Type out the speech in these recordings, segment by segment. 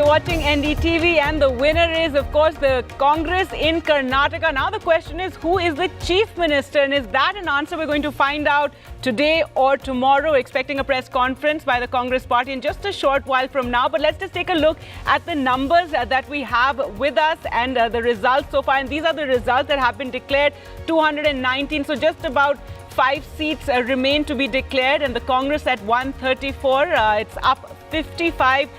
You're watching NDTV, and the winner is, of course, the Congress in Karnataka. Now the question is, who is the Chief Minister? And is that an answer we're going to find out today or tomorrow? Expecting a press conference by the Congress party in just a short while from now. But let's just take a look at the numbers that we have with us and the results so far. And these are the results that have been declared, 219. So just about 5 seats remain to be declared, and the Congress at 134. It's up 55.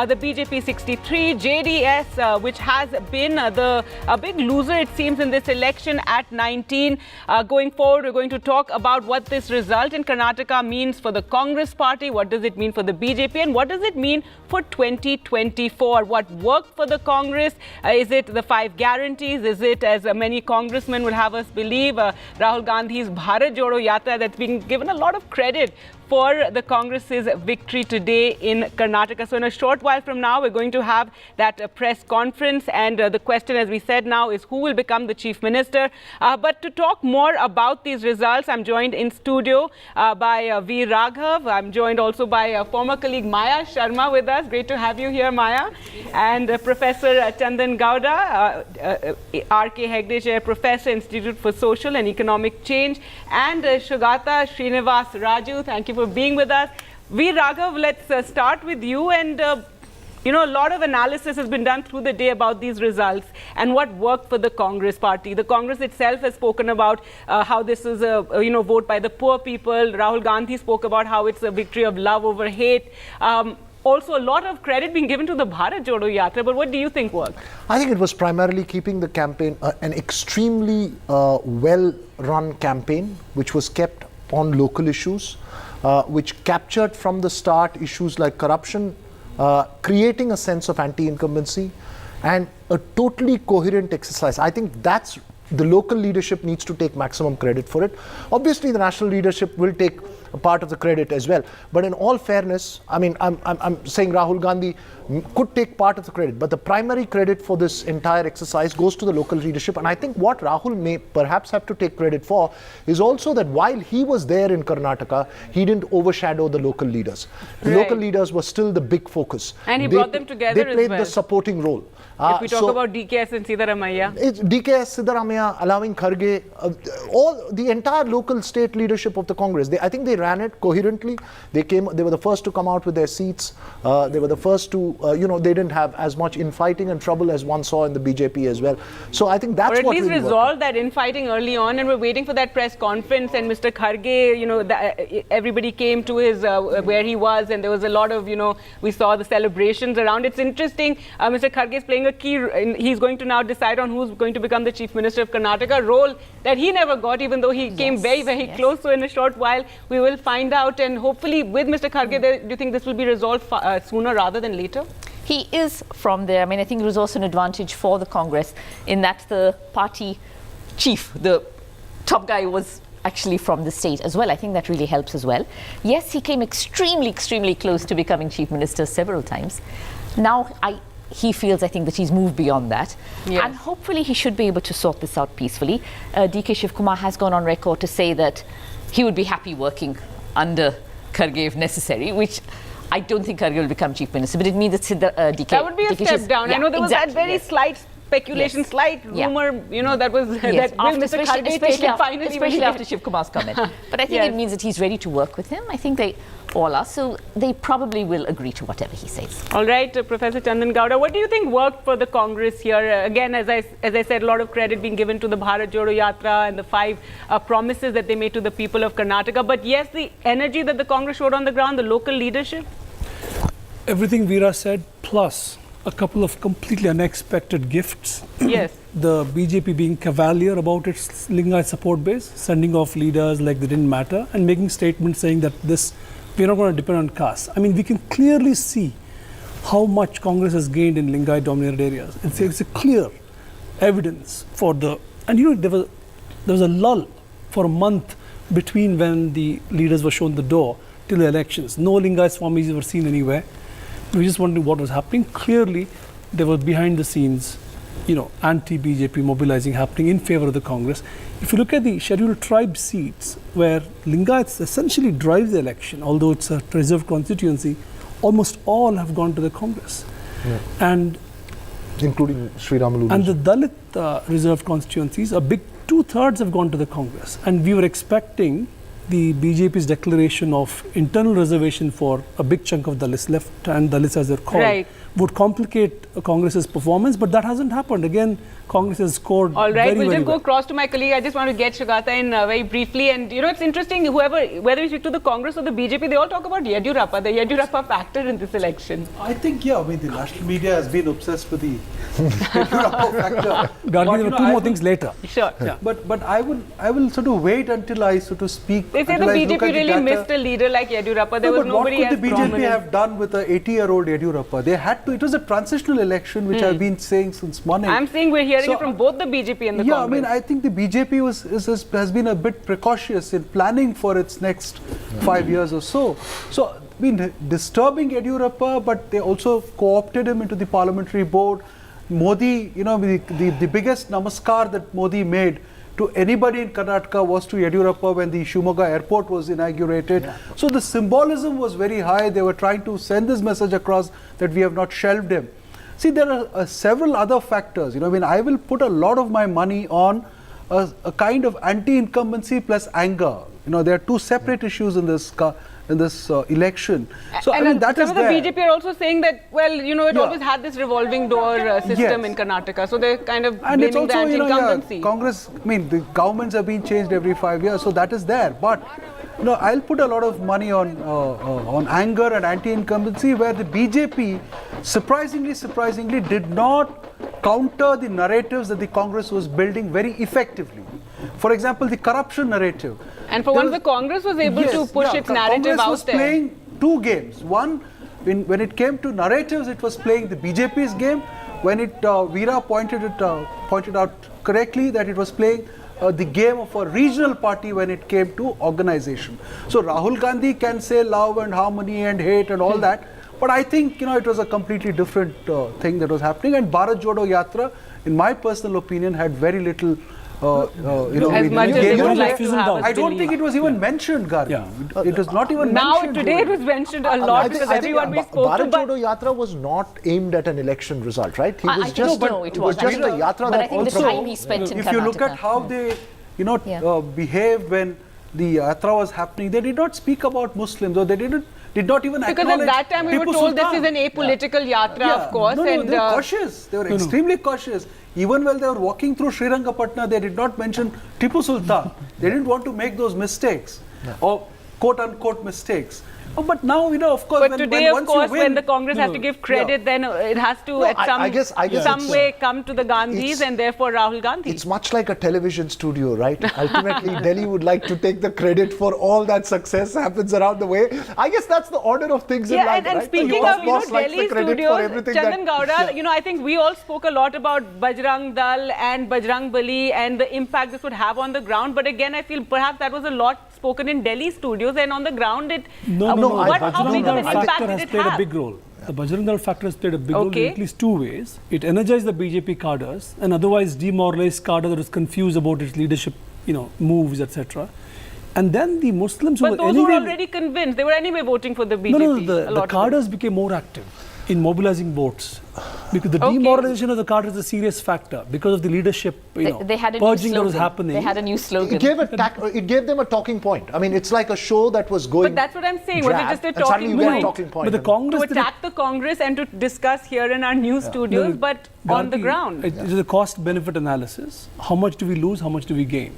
The BJP 63. JDS, which has been a big loser, it seems, in this election, at 19. Going forward, we're going to talk about what this result in Karnataka means for the Congress party, what does it mean for the BJP, and what does it mean for 2024? What worked for the Congress? Is it the 5 guarantees? Is it, as many congressmen will have us believe, Rahul Gandhi's Bharat Jodo Yatra that's being given a lot of credit for the Congress's victory today in Karnataka? So in a short while from now, we're going to have that press conference, and the question, as we said now, is who will become the Chief Minister. But to talk more about these results, I'm joined in studio by V. Raghav. I'm joined also by former colleague Maya Sharma with us. Great to have you here, Maya. And Professor Chandan Gowda, R.K. Hegde Chair, Professor, Institute for Social and Economic Change, and Shugata Srinivas Raju. Thank you for being with us. V. Raghav, let's start with you. And, a lot of analysis has been done through the day about these results and what worked for the Congress party. The Congress itself has spoken about how this is a vote by the poor people. Rahul Gandhi spoke about how it's a victory of love over hate. Also, a lot of credit being given to the Bharat Jodo Yatra. But what do you think worked? I think it was primarily keeping the campaign an extremely well-run campaign, which was kept on local issues, which captured from the start issues like corruption, creating a sense of anti-incumbency, and a totally coherent exercise. I think that's the local leadership needs to take maximum credit for it. Obviously, the national leadership will take a part of the credit as well. But in all fairness, I mean, I'm saying Rahul Gandhi could take part of the credit, but the primary credit for this entire exercise goes to the local leadership. And I think what Rahul may perhaps have to take credit for is also that while he was there in Karnataka, he didn't overshadow the local leaders. The local leaders were still the big focus. And he brought them together as well. They played the supporting role. If we talk about DKS and Siddaramaiah. It's DKS, Siddaramaiah, allowing Kharge, all the entire local state leadership of the Congress. I think they ran it coherently. They were the first to come out with their seats. They were the first to, they didn't have as much infighting and trouble as one saw in the BJP as well. So I think that's what really worked. Or at least resolved that infighting early on, and we're waiting for that press conference. And Mr. Kharge, everybody came to his where he was, and there was a lot of, we saw the celebrations around. It's interesting. Mr. Kharge is playing a key. He's going to now decide on who's going to become the Chief Minister of Karnataka, role that he never got, even though he came very, very close. So in a short while, we will find out. And hopefully, with Mr. Kharge, do you think this will be resolved sooner rather than later? He is from there. I mean, I think it was also an advantage for the Congress in that the party chief, the top guy, was actually from the state as well. I think that really helps as well. Yes, he came extremely, extremely close to becoming Chief Minister several times. Now, he feels, I think, that he's moved beyond that. Yes. And hopefully he should be able to sort this out peacefully. DK Shiv Kumar has gone on record to say that he would be happy working under Kharge if necessary, which I don't think Kharge will become Chief Minister, but it means that DK... That would be a step down. I know there was that very slight speculation, slight rumor, that was that Mr. Kharge especially after Shiv Kumar's comment. But I think it means that he's ready to work with him. I think they all are, so they probably will agree to whatever he says. All right, Professor Chandan Gowda, what do you think worked for the Congress here? Again, as I said, a lot of credit being given to the Bharat Jodo Yatra and the 5 promises that they made to the people of Karnataka. But yes, the energy that the Congress showed on the ground, the local leadership? Everything Veera said, plus a couple of completely unexpected gifts. Yes. The BJP being cavalier about its Lingayat support base, sending off leaders like they didn't matter, and making statements saying that we're not going to depend on caste. I mean, we can clearly see how much Congress has gained in Lingayat dominated areas. It's a clear evidence for and there was a lull for a month between when the leaders were shown the door till the elections. No Lingayat Swamis were seen anywhere. We were just wondering what was happening. Clearly, there was behind the scenes, anti-BJP mobilizing happening in favor of the Congress. If you look at the scheduled tribe seats, where Lingayats essentially drive the election, although it's a reserved constituency, almost all have gone to the Congress. And including Sri Ramalu. And the Dalit reserved constituencies, a big 2/3 have gone to the Congress. And we were expecting the BJP's declaration of internal reservation for a big chunk of Dalits, left and Dalits as they're called, would complicate Congress's performance, but that hasn't happened. Again, Congress has scored All right, we'll just well. go across to my colleague. I just want to get Shugata in very briefly. And you know, it's interesting, whether we speak to the Congress or the BJP, they all talk about Yediyurappa, the Yediyurappa factor in this election. I think, yeah, I mean, the national media has been obsessed with the Yediyurappa factor. Gargi, there are two more things later. Sure. Yeah. But I will sort of wait until I sort of speak. They say the BJP really missed a leader like Yediyurappa. There was nobody else What could the BJP prominent. have done with a 80-year-old Yediyurappa? They had to. It was a transitional election, which I've been saying since morning. I'm saying we're hearing it from both the BJP and the Congress. Yeah, I mean, I think the BJP has been a bit precautious in planning for its next 5 years or so. So, I mean, disturbing Yediyurappa, but they also co-opted him into the parliamentary board. Modi, you know, the biggest namaskar that Modi made to anybody in Karnataka was to Yediyurappa when the Shimoga airport was inaugurated. Yeah. So the symbolism was very high. They were trying to send this message across that we have not shelved him. See, there are several other factors. You know, I mean, I will put a lot of my money on a kind of anti-incumbency plus anger. You know, there are two separate issues in this election. So and I mean, that is there. Some of the BJP are also saying that, well, you know, it always had this revolving door system in Karnataka. So they're kind of blaming the anti-incumbency. Congress, I mean, the governments have been changed every 5 years, so that is there. But you know, I'll put a lot of money on anger and anti-incumbency, where the BJP surprisingly did not counter the narratives that the Congress was building very effectively. For example, the corruption narrative. And for once the Congress was able to push its narrative Congress out was there. Playing two games. One, when it came to narratives, it was playing the BJP's game. When Veera pointed out correctly that it was playing the game of a regional party when it came to organization. So Rahul Gandhi can say love and harmony and hate and all that, but I think, you know, it was a completely different thing that was happening. And Bharat Jodo Yatra, in my personal opinion, had very little. As much as they would like to have. I don't think it was even mentioned, Gargi. Yeah. It was not even mentioned. Now, today it was mentioned a lot because everyone we spoke to. Bharat Jodo Yatra was not aimed at an election result, right? He was just a yatra. But I think the time he spent in Karnataka. If you look at how they, behaved when the yatra was happening, they did not speak about Muslims, or they did not even acknowledge. Because at that time we were told this is an apolitical yatra, of course. No, they were cautious. They were extremely cautious. Even while they were walking through Srirangapatna, they did not mention Tipu Sultan. They didn't want to make those mistakes, or quote-unquote mistakes. But now, you know, of course, but today, of course, when the Congress has to give credit, then it has to, some way, come to the Gandhis and therefore Rahul Gandhi. It's much like a television studio, right? Ultimately, Delhi would like to take the credit for all that success happens around the way. I guess that's the order of things in life, and right? speaking of, Delhi studios, Chandan Gowda, you know, I think we all spoke a lot about Bajrang Dal and Bajrang Bali and the impact this would have on the ground. But again, I feel perhaps that was a lot spoken in Delhi studios, and on the ground it... How big of an impact did it have? The Bajrang Dal factor has played a big role. The Bajrang Dal factor has played a big role in at least two ways. It energized the BJP cadres and otherwise demoralized cadre that was confused about its leadership, you know, moves, etc. And then the Muslims who were anyway... But those were already convinced. They were anyway voting for the BJP. The cadres became more active in mobilizing votes. Because the demoralization of the cadre is a serious factor because of the leadership, they had a purging that was happening. They had a new slogan. It gave them a talking point. I mean, it's like a show that was going. But that's what I'm saying. Was it just a talking point? But the Congress to attack the Congress and to discuss here in our news studios, but on the ground. It is a cost-benefit analysis. How much do we lose? How much do we gain?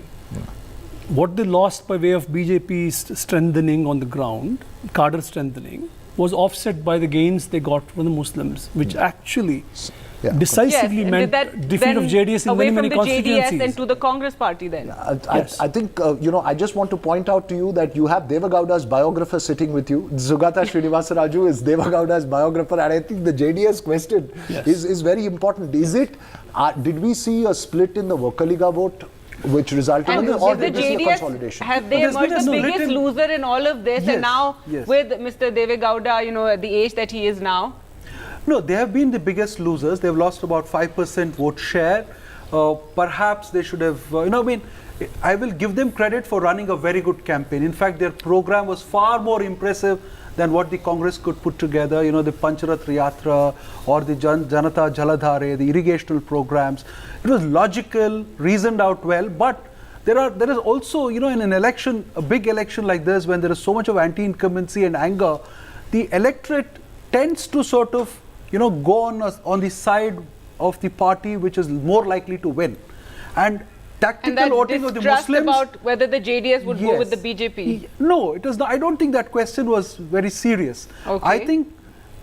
What they lost by way of BJP's strengthening on the ground, cadre strengthening, was offset by the gains they got from the Muslims, which actually decisively meant defeat of JDS in many constituencies. Away from the JDS and to the Congress party then. I think, I just want to point out to you that you have Deva Gowda's biographer sitting with you. Zugata Srinivasa Raju is Deva Gowda's biographer, and I think the JDS question is very important. Is it, did we see a split in the Vakaliga vote which resulted in or did we see a consolidation? Have they emerged the biggest loser in all of this, and now with Mr. Deve Gowda, you know, at the age that he is now? No, they have been the biggest losers. They've lost about 5% vote share. Perhaps they should have, I will give them credit for running a very good campaign. In fact, their program was far more impressive than what the Congress could put together. You know, the Pancharath Yatra or the Janata Jaladhare, the irrigational programs. It was logical, reasoned out well, but there is also, you know, in an election, a big election like this, when there is so much of anti-incumbency and anger, the electorate tends to sort of, you know, go on the side of the party which is more likely to win. And tactical voting of the Muslims about whether the JDS would go with the yes. BJP. No, it was not. I don't think that question was very serious. Okay. I think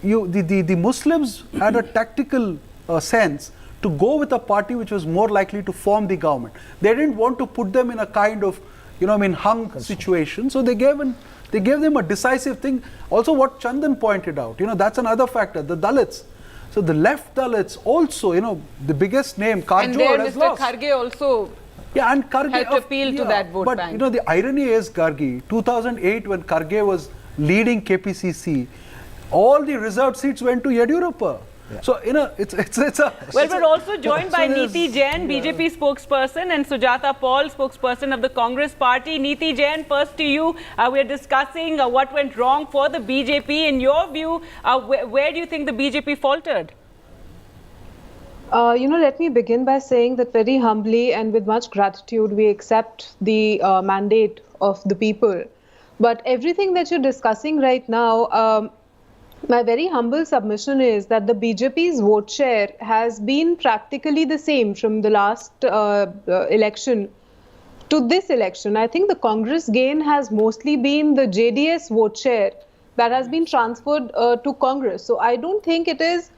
the Muslims had a tactical sense to go with a party which was more likely to form the government. They didn't want to put them in a kind of, you know, I mean, hung situation. So they gave them a decisive thing. Also, what Chandan pointed out, you know, that's another factor. The Dalits. So the left Dalits also, you know, the biggest name, And there Karjor has Mr. lost. Kharge also Yeah, and Karge helped appeal to that vote but bank. you know, the irony is, Gargi, 2008 when Karge was leading KPCC, all the reserved seats went to Yediyurappa. Yeah. So, you know, it's a... Well, we're also joined by so there's- Neeti Jain, BJP spokesperson, and Sujata Paul, spokesperson of the Congress party. Neeti Jain, first to you. We're discussing what went wrong for the BJP. In your view, where do you think the BJP faltered? Let me begin by saying that very humbly and with much gratitude, we accept the mandate of the people. But everything that you're discussing right now, my very humble submission is that the BJP's vote share has been practically the same from the last election to this election. I think the Congress gain has mostly been the JDS vote share that has been transferred to Congress. So I don't think it is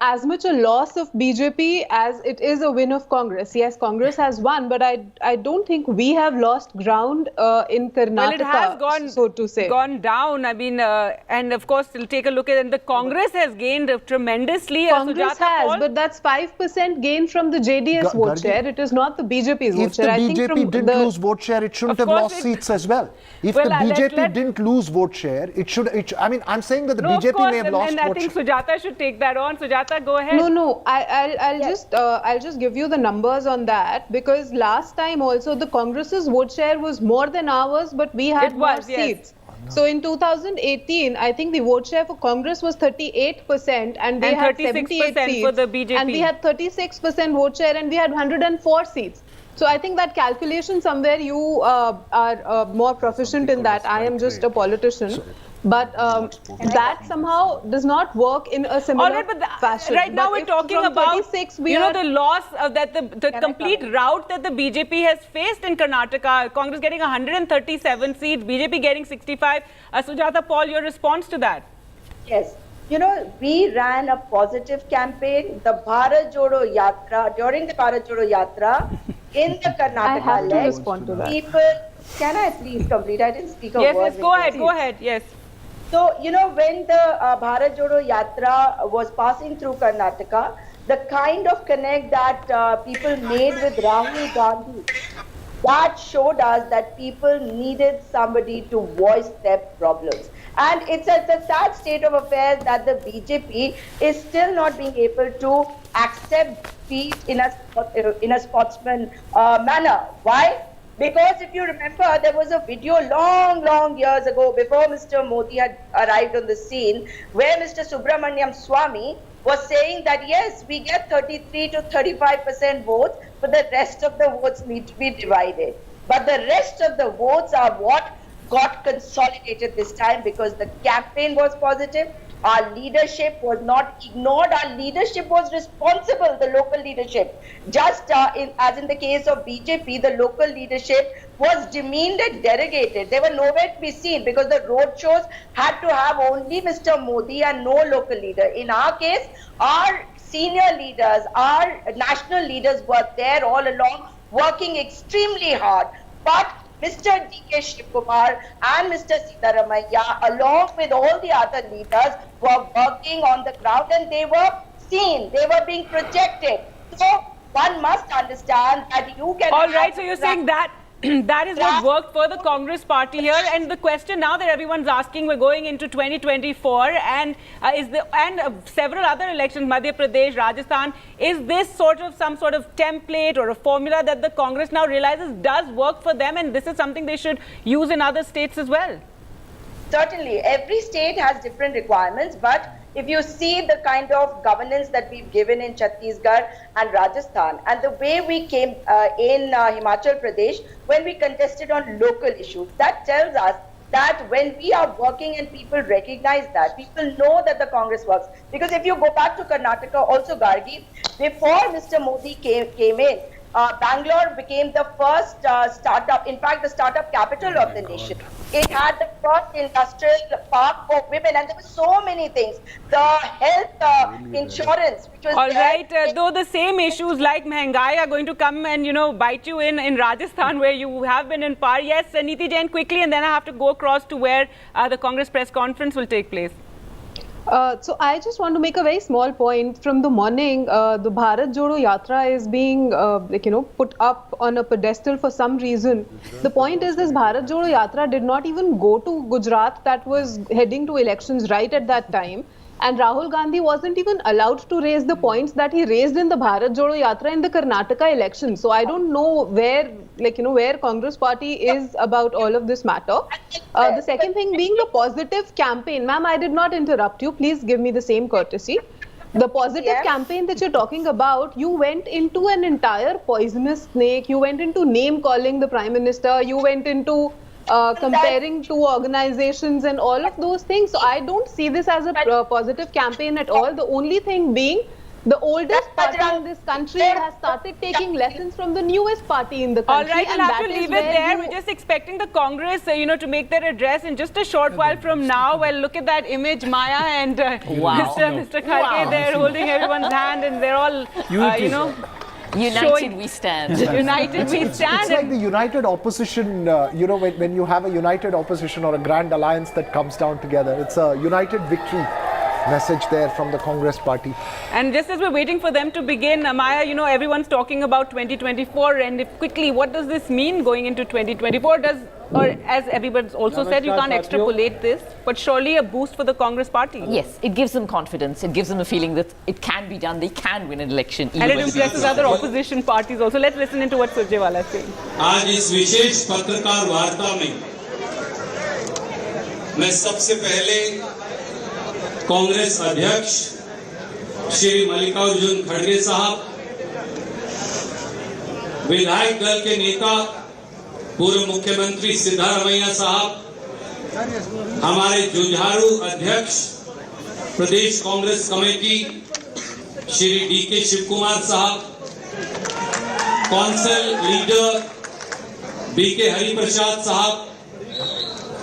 as much a loss of BJP as it is a win of Congress. Yes, Congress has won, but I don't think we have lost ground in Karnataka, Well, it has gone, so to say. gone down. I mean, and of course, we'll take a look at it. And the Congress has gained tremendously. Congress Sujata has, Paul? but that's 5% gain from the JDS vote Gargi, share. It is not the BJP's vote If the share. I think BJP from didn't lose vote share, it shouldn't Of have course lost it- seats as well. If Well, the BJP let- didn't lose vote share, it should. I mean, I'm saying that the No, of BJP course, may have and, lost and I vote think share. Sujata should take that on. Sujata, go ahead. No. I'll just give you the numbers on that, because last time also the Congress's vote share was more than ours, but we had It more was, yes. seats. So in 2018, I think the vote share for Congress was 38%, and they And had 36% 78 seats. for the BJP. And we had 36% vote share, and we had 104 seats. So I think that calculation somewhere you are more proficient in that. I am just a politician. But that somehow does not work in a similar All right, but fashion. right now But we're if talking from about 36 we the are- loss of that the complete route that the BJP has faced in Karnataka. Congress getting 137 seats, BJP getting 65. Sujata Paul, your response to that? Yes. You know, we ran a positive campaign, the Bharat Jodo Yatra, during the Bharat Jodo Yatra in the Karnataka I have to election. respond to that. People, can I please complete? I didn't speak a Yes, word. yes, go ahead, yes. So, you know, when the Bharat Jodo Yatra was passing through Karnataka, the kind of connect that people made with Rahul Gandhi, that showed us that people needed somebody to voice their problems. And it's a sad state of affairs that the BJP is still not being able to accept defeat in a sportsman manner. Why? Because if you remember, there was a video long years ago before Mr. Modi had arrived on the scene where Mr. Subramaniam Swamy was saying that yes, we get 33 to 35% votes, but the rest of the votes need to be divided. But the rest of the votes are what got consolidated this time because the campaign was positive. Our leadership was not ignored. Our leadership was responsible, the local leadership. Just as in the case of BJP, the local leadership was demeaned and derogated. They were nowhere to be seen because the road shows had to have only Mr. Modi and no local leader. In our case, our senior leaders, our national leaders were there all along, working extremely hard. But Mr. D.K. Shivkumar and Mr. Sitaramaiah, along with all the other leaders, were working on the ground and they were seen, they were being projected. So one must understand that you can... All right, so you're saying that that is what worked for the Congress party here. And the question now that everyone's asking, we're going into 2024, and several other elections, Madhya Pradesh, Rajasthan, is this some sort of template or a formula that the Congress now realizes does work for them, and this is something they should use in other states as well? Certainly, every state has different requirements, but if you see the kind of governance that we've given in Chhattisgarh and Rajasthan, and the way we came in Himachal Pradesh when we contested on local issues, that tells us that when we are working and people recognize that, people know that the Congress works. Because if you go back to Karnataka, also Gargi, before Mr. Modi came in, Bangalore became the first startup, in fact, the startup capital of the nation. It had the first industrial park for women, and there were so many things. The health insurance, which was all right. Though the same issues like Mehengai are going to come and bite you in Rajasthan, where you have been in power. Yes, Neeti Jain, quickly, and then I have to go across to where the Congress press conference will take place. So I just want to make a very small point. From the morning, the Bharat Jodo Yatra is being put up on a pedestal for some reason. The point is, this Bharat Jodo Yatra did not even go to Gujarat, that was heading to elections right at that time. And Rahul Gandhi wasn't even allowed to raise the points that he raised in the Bharat Jodo Yatra in the Karnataka election. So I don't know where, where Congress party is about all of this matter. The second thing being the positive campaign. Ma'am, I did not interrupt you. Please give me the same courtesy. The positive campaign that you're talking about, you went into an entire poisonous snake. You went into name calling the Prime Minister. You went into comparing two organizations and all of those things. So I don't see this as a positive campaign at all. The only thing being, the oldest party in this country has started taking lessons from the newest party in the country. All right, we'll have to leave it there. We're just expecting the Congress, to make their address in just a short while from now. Well, look at that image, Maya and Mr. Kharge there holding everyone's hand, and they're all, United we stand. United we stand. It's like the united opposition, when you have a united opposition or a grand alliance that comes down together. It's a united victory message there from the Congress party. And just as we're waiting for them to begin, Maya, everyone's talking about 2024, and quickly, what does this mean going into 2024? Or as everybody's also said, you can't extrapolate this, but surely a boost for the Congress party. Yes, it gives them confidence. It gives them a feeling that it can be done. They can win an election. And it impresses other opposition parties also. Let's listen into what Surjewala is saying. आज इस विशेष पत्रकार वार्ता में मैं सबसे पहले कांग्रेस अध्यक्ष श्री मल्लिकार्जुन खड़गे साहब, विधायक दल के नेता पूर्व मुख्यमंत्री सिद्धारमैया साहब, हमारे जुझारू अध्यक्ष प्रदेश कांग्रेस कमेटी श्री डीके शिवकुमार साहब, कौंसिल लीडर बीके हरिप्रसाद साहब,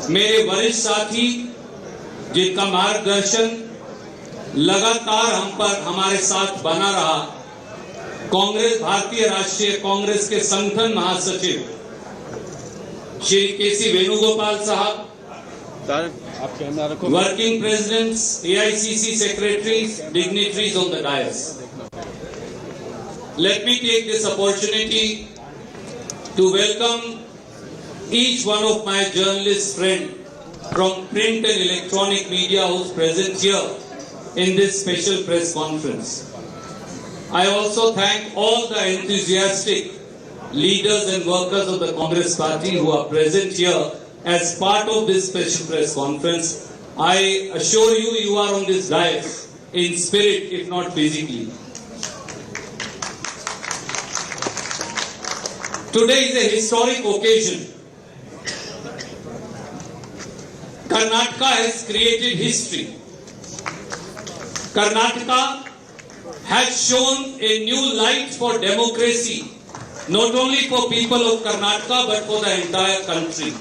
मेरे वरिष्ठ साथी जिनका मार्गदर्शन लगातार हम पर हमारे साथ बना रहा, कांग्रेस भारतीय राष्ट्रीय कांग्रेस के संगठन महासचिव श्री केसी वेणुगोपाल साहब, working presidents, AICC secretaries, dignitaries on the dais. Let me take this opportunity to welcome each one of my journalist friends from print and electronic media who's present here in this special press conference. I also thank all the enthusiastic leaders and workers of the Congress party who are present here as part of this special press conference. I assure you, you are on this dais in spirit, if not physically. Today is a historic occasion. Karnataka has created history. Karnataka has shown a new light for democracy, not only for people of Karnataka but for the entire country.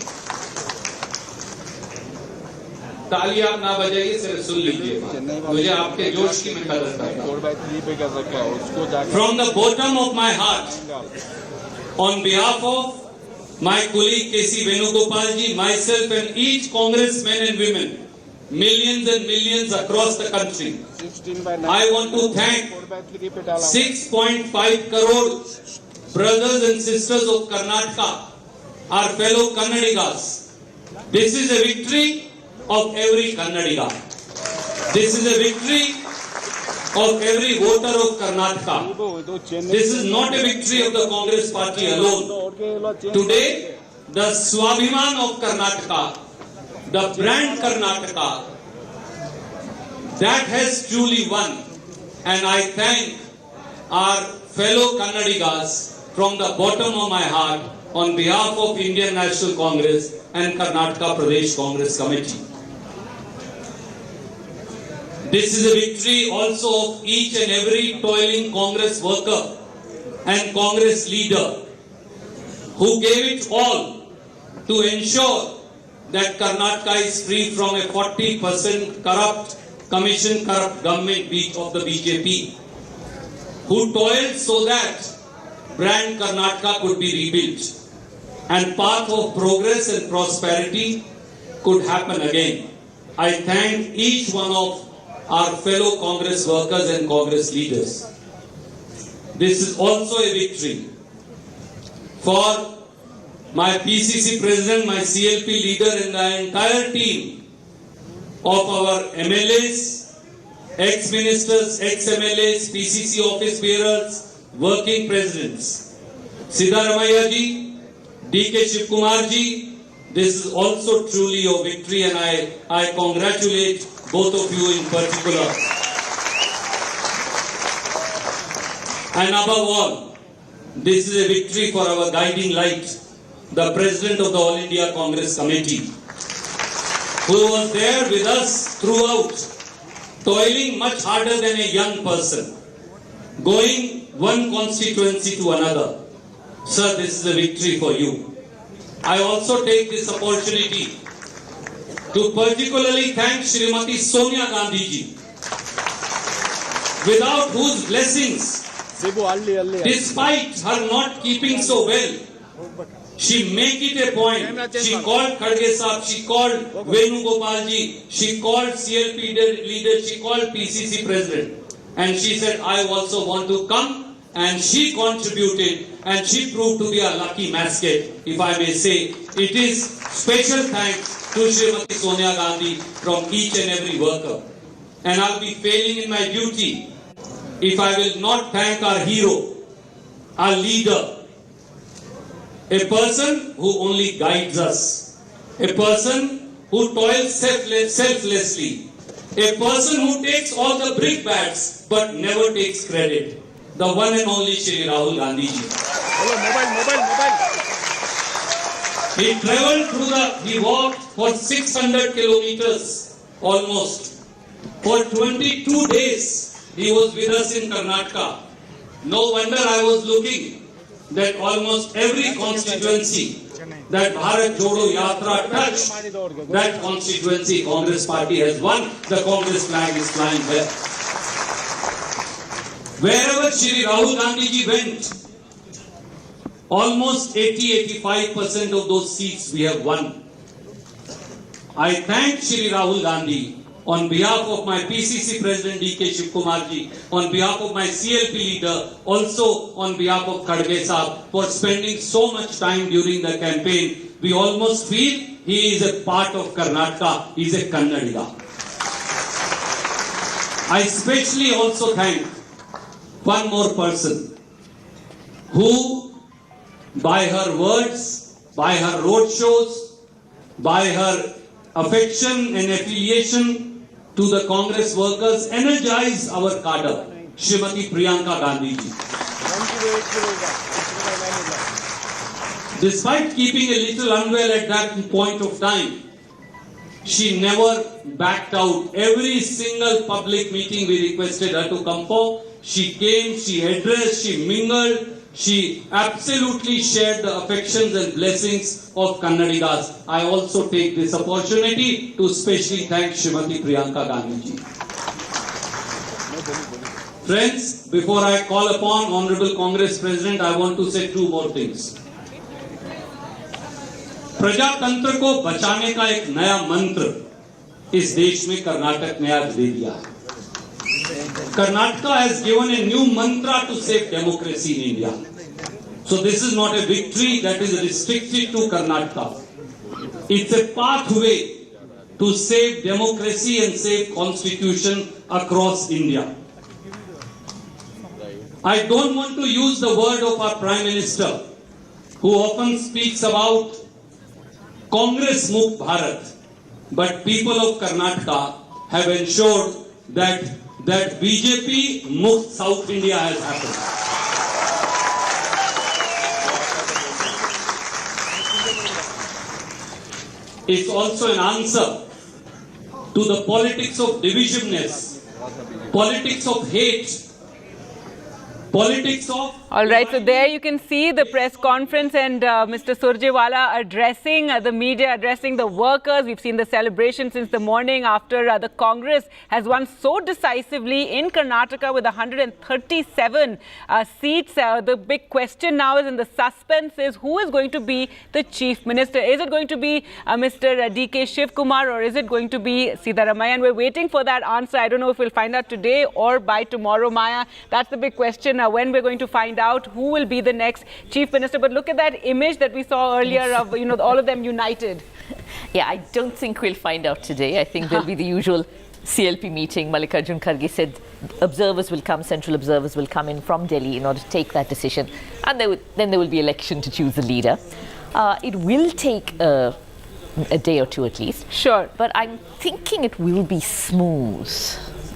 ताली आप ना बजाइए, सिर्फ सुन लीजिए, मुझे आपके जोश की मैं कदर करता हूं. From the bottom of my heart, on behalf of my colleague K.C. Venugopal ji, myself and each congressmen and women, millions and millions across the country, I want to thank 6.5 crore brothers and sisters of Karnataka our fellow Kannadigas. This is a victory of every Kannadiga. This is a victory of every voter of Karnataka. This is not a victory of the Congress party alone. Today, the Swabhiman of Karnataka, the brand Karnataka, that has truly won. And I thank our fellow Kannadigas from the bottom of my heart on behalf of Indian National Congress and Karnataka Pradesh Congress Committee. This is a victory also of each and every toiling Congress worker and Congress leader who gave it all to ensure that Karnataka is free from a 40% corrupt government of the BJP, who toiled so that brand Karnataka could be rebuilt and path of progress and prosperity could happen again. I thank each one of our fellow Congress workers and Congress leaders. This is also a victory for my PCC president, my CLP leader, and the entire team of our MLAs, ex-ministers, ex-MLAs, PCC office bearers, working presidents. Siddaramaiah ji, DK Shivkumar ji, this is also truly your victory, and I congratulate both of you in particular. And above all, this is a victory for our guiding light, the President of the All India Congress Committee, who was there with us throughout, toiling much harder than a young person, going one constituency to another. Sir, this is a victory for you. I also take this opportunity to particularly thank Srimati Sonia Gandhi ji, without whose blessings, despite her not keeping so well, she make it a point. She called Khadge Saab, she called Venugopal ji, she called CLP leader, she called PCC president, and she said, I also want to come, and she contributed, and she proved to be a lucky mascot, if I may say. It is special thanks to Srimati Sonia Gandhi from each and every worker. And I'll be failing in my duty if I will not thank our hero, our leader, a person who only guides us, a person who toils selflessly, a person who takes all the brickbats but never takes credit, the one and only Shri Rahul Gandhi ji. He traveled he walked for 600 kilometers almost. For 22 days he was with us in Karnataka. No wonder I was looking that almost every constituency that Bharat Jodo Yatra touched, that constituency Congress party has won. The Congress flag is flying there. Wherever Shri Rahul Gandhi ji went, almost 80-85% of those seats we have won. I thank Shri Rahul Gandhi on behalf of my PCC President DK Shivkumar ji, on behalf of my CLP leader, also on behalf of Khadge Saab, for spending so much time during the campaign. We almost feel he is a part of Karnataka, he is a Kannadiga. I especially also thank one more person who, by her words, by her road shows, by her affection and affiliation to the Congress workers, energize our cadre, Srimati Priyanka Gandhi ji. Despite keeping a little unwell at that point of time, she never backed out. Every single public meeting we requested her to come for, she came, she addressed, she mingled, she absolutely shared the affections and blessings of Kannadigas. I also take this opportunity to specially thank Srimati Priyanka Gandhi ji. Friends, before I call upon Honorable Congress President, I want to say two more things. प्रजातंत्र को बचाने का एक नया मंत्र इस देश में कर्नाटक ने आज दे दिया है. Karnataka has given a new mantra to save democracy in India. So this is not a victory that is restricted to Karnataka. It's a pathway to save democracy and save constitution across India. I don't want to use the word of our Prime Minister, who often speaks about Congress Mukt Bharat, but people of Karnataka have ensured that BJP Mukt South India has happened. It's also an answer to the politics of divisiveness, politics of hate, politics of... All right, so there you can see the press conference and Mr. Surjewala addressing the media, addressing the workers. We've seen the celebration since the morning after the Congress has won so decisively in Karnataka with 137 seats. The big question now is, in the suspense, is who is going to be the Chief Minister? Is it going to be Mr. D.K. Shivkumar, or is it going to be Siddaramaiah? And we're waiting for that answer. I don't know if we'll find out today or by tomorrow, Maya. That's the big question, when we're going to find out who will be the next Chief Minister. But look at that image that we saw earlier of, all of them united. Yeah, I don't think we'll find out today. I think there'll be the usual CLP meeting. Mallikarjun Kharge said observers will come, central observers will come in from Delhi in order to take that decision. And then there will be election to choose the leader. It will take a day or two at least. Sure. But I'm thinking it will be smooth.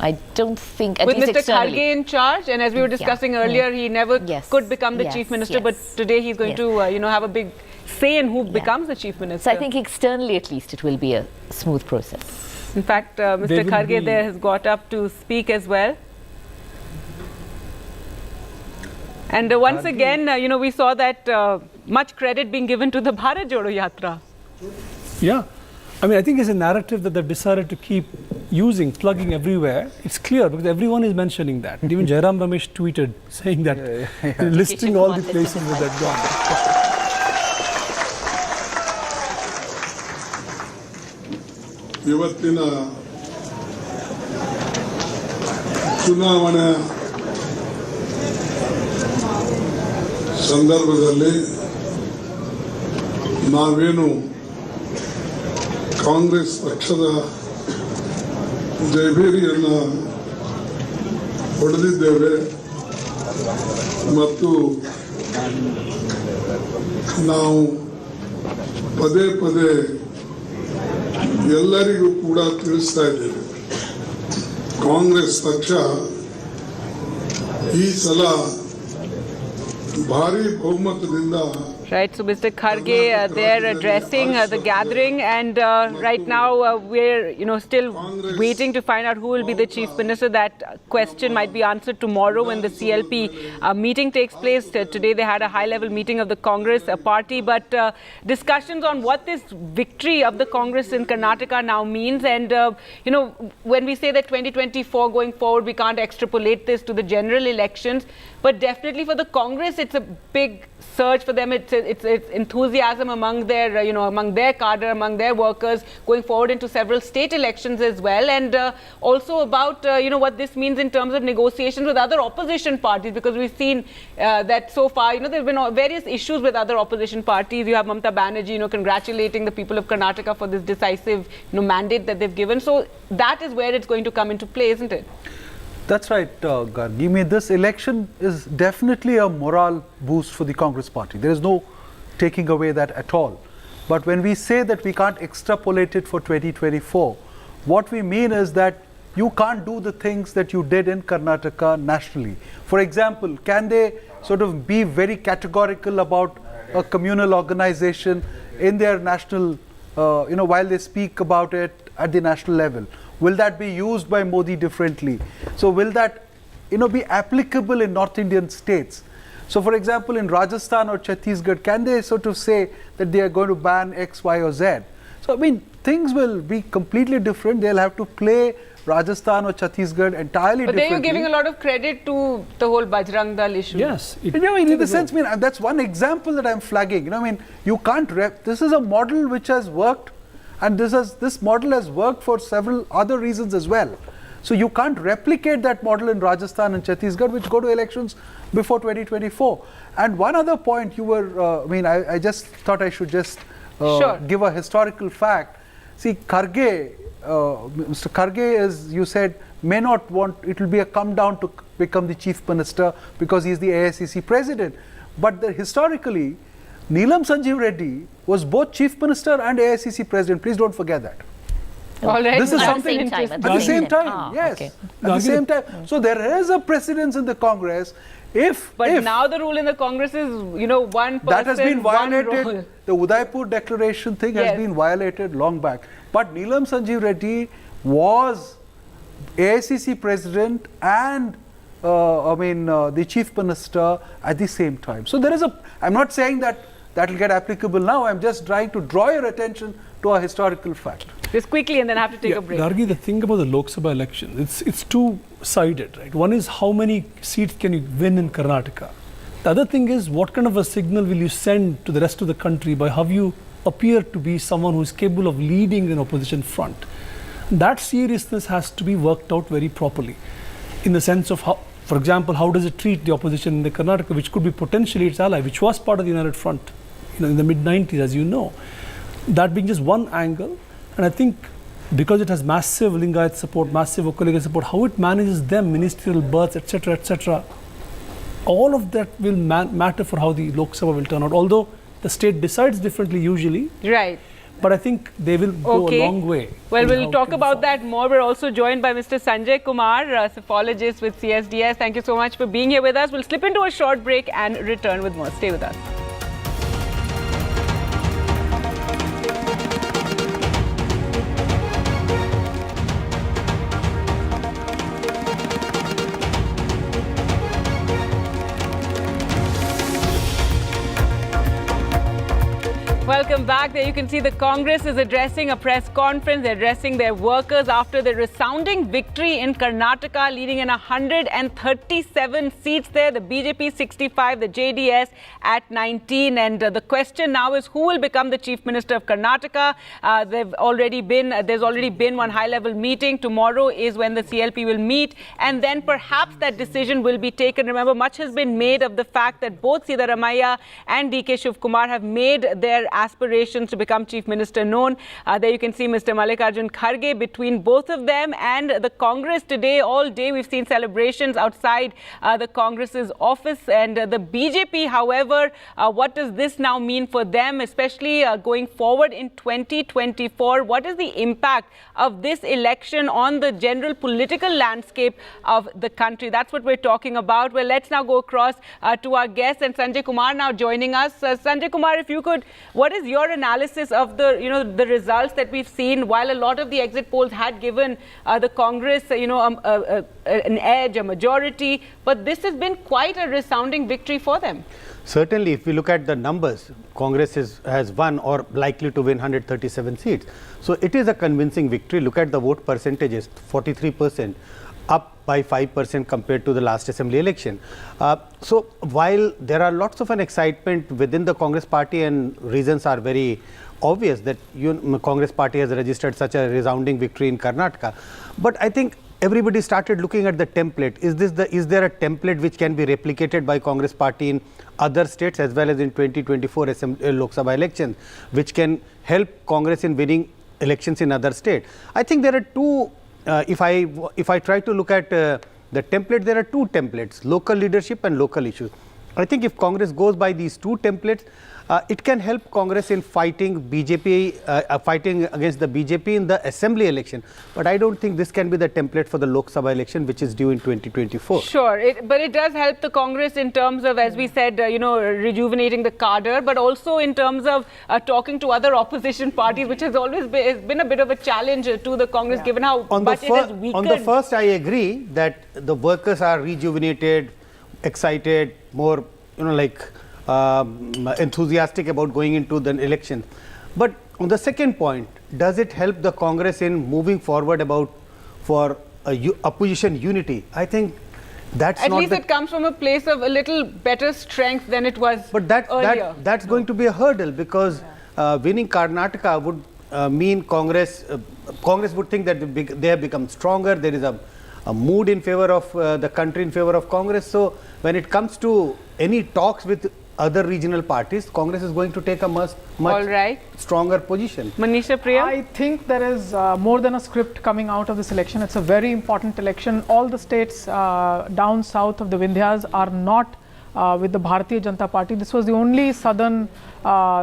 I don't think, at with least Mr. externally. Kharge in charge, and as we were discussing earlier, he never could become the Chief Minister, but today he's going to, have a big say in who becomes the Chief Minister. So I think externally, at least, it will be a smooth process. In fact, Mr. Kharge there has got up to speak as well. And once again, we saw that much credit being given to the Bharat Jodo Yatra. Yeah. I mean, I think it's a narrative that they've decided to keep using, plugging everywhere. It's clear because everyone is mentioning that. And even Jairam Ramesh tweeted saying that, listing all the places where they've gone. ಇವತ್ತಿನ ಚುನಾವಣೆ ಸಂದರ್ಭದಲ್ಲಿ ನಾವೇನು ಕಾಂಗ್ರೆಸ್ ಪಕ್ಷದ ಜಯಭೇರಿಯನ್ನು ಹೊಡೆದಿದ್ದೇವೆ ಮತ್ತು ನಾವು ಪದೇ ಪದೇ ಎಲ್ಲರಿಗೂ ಕೂಡ ತಿಳಿಸ್ತಾ ಇದ್ದೇವೆ. ಕಾಂಗ್ರೆಸ್ ಪಕ್ಷ ಈ ಸಲ ಭಾರಿ ಬಹುಮತದಿಂದ. Right, so Mr. Kharge they're addressing the gathering, and right now we're still waiting to find out who will be the Chief Minister. That question might be answered tomorrow when the CLP meeting takes place. Today they had a high-level meeting of the Congress party, but discussions on what this victory of the Congress in Karnataka now means, and when we say that 2024 going forward, we can't extrapolate this to the general elections, but definitely for the Congress, it's a big surge for them. It's enthusiasm among their among their cadre, among their workers going forward into several state elections as well, and also about what this means in terms of negotiations with other opposition parties, because we've seen that so far there've been various issues with other opposition parties. You have Mamata Banerjee congratulating the people of Karnataka for this decisive mandate that they've given. So that is where it's going to come into play, isn't it? That's right, Gargi. I mean, this election is definitely a morale boost for the Congress party. There is no taking away that at all. But when we say that we can't extrapolate it for 2024, what we mean is that you can't do the things that you did in Karnataka nationally. For example, can they sort of be very categorical about a communal organization in their national, while they speak about it at the national level? Will that be used by Modi differently? So will that, be applicable in North Indian states? So for example, in Rajasthan or Chhattisgarh, can they sort of say that they are going to ban X, Y or Z? So I mean, things will be completely different. They'll have to play Rajasthan or Chhattisgarh entirely differently. But then you're giving a lot of credit to the whole Bajrang Dal issue. Yes. In the sense, that's one example that I'm flagging. You can't, this is a model which has worked, and this model has worked for several other reasons as well. So you can't replicate that model in Rajasthan and Chhattisgarh, which go to elections before 2024. And one other point you were, I just thought I should just give a historical fact. See, Kharge, Mr. Kharge, as you said, may not want, it will be a come down to become the chief minister because he is the AICC president. But historically, Neelam Sanjeev Reddy was both chief minister and AICC president. Please don't forget that. All right. This is At something at the same time, yes. okay. At the same time. So there is a precedence in the Congress. But now the rule in the Congress is, one person, that has been violated. one role. The Udaipur declaration thing has been violated long back. But Neelam Sanjeev Reddy was AICC president and the chief minister at the same time. So there is I'm not saying that will get applicable now. I'm just trying to draw your attention to a historical fact. Just quickly and then have to take a break. Gargi, the thing about the Lok Sabha election, it's two-sided, right? One is how many seats can you win in Karnataka? The other thing is what kind of a signal will you send to the rest of the country by how you appear to be someone who is capable of leading an opposition front. That seriousness has to be worked out very properly in the sense of how, for example, how does it treat the opposition in the Karnataka, which could be potentially its ally, which was part of the United Front in the mid-90s, as you know. That being just one angle, and I think because it has massive Lingayat support, massive Okkaliga support, how it manages them, ministerial berths, etc., all of that will matter for how the Lok Sabha will turn out. Although the state decides differently usually. Right. But I think they will go a long way. Well, we'll talk about that more. We're also joined by Mr. Sanjay Kumar, a psephologist with CSDS. Thank you so much for being here with us. We'll slip into a short break and return with more. Stay with us. Welcome back. There you can see the Congress is addressing a press conference. They're addressing their workers after the resounding victory in Karnataka, leading in 137 seats there. The BJP 65, the JDS at 19. And the question now is who will become the Chief Minister of Karnataka? There's already been one high-level meeting. Tomorrow is when the CLP will meet. And then perhaps that decision will be taken. Remember, much has been made of the fact that both Siddaramaiah and DK Shivkumar have made their aspirations to become Chief Minister known. There you can see Mr. Mallikarjun Kharge between both of them and the Congress today. All day we've seen celebrations outside the Congress's office, and the BJP, however, what does this now mean for them, especially going forward in 2024? What is the impact of this election on the general political landscape of the country? That's what we're talking about. Well, let's now go across to our guest, and Sanjay Kumar now joining us. Sanjay Kumar, if you could, what is your analysis of the results that we've seen? While a lot of the exit polls had given the Congress, an edge, a majority, but this has been quite a resounding victory for them. Certainly, if we look at the numbers, Congress has won or likely to win 137 seats. So it is a convincing victory. Look at the vote percentages, 43%, up by 5% compared to the last assembly election. So while there are lots of an excitement within the Congress party, and reasons are very obvious that Congress party has registered such a resounding victory in Karnataka, but I think everybody started looking at the template. Is there a template which can be replicated by Congress party in other states as well as in 2024 Lok Sabha elections, which can help Congress in winning elections in other states? I think there are two. If I try to look at the template, there are two templates: local leadership and local issues. I think if Congress goes by these two templates, it can help Congress in fighting fighting against the BJP in the assembly election. But I don't think this can be the template for the Lok Sabha election, which is due in 2024. Sure, but it does help the Congress in terms of, as we said, rejuvenating the cadre, but also in terms of talking to other opposition parties, which has always been a bit of a challenge to the Congress, given how much it has weakened. On the first, I agree that the workers are rejuvenated, excited, more, enthusiastic about going into the election. But on the second point, does it help the Congress in moving forward for opposition unity? I think that's at not least it comes from a place of a little better strength than it was earlier. That's going to be a hurdle, because winning Karnataka would mean Congress would think that they have become stronger. There is a mood in favor of the country, in favor of Congress. So when it comes to any talks with other regional parties, Congress is going to take a much stronger position. Manisha Priya? I think there is more than a script coming out of this election. It's a very important election. All the states down south of the Vindhyas are not with the Bharatiya Janata Party. This was the only southern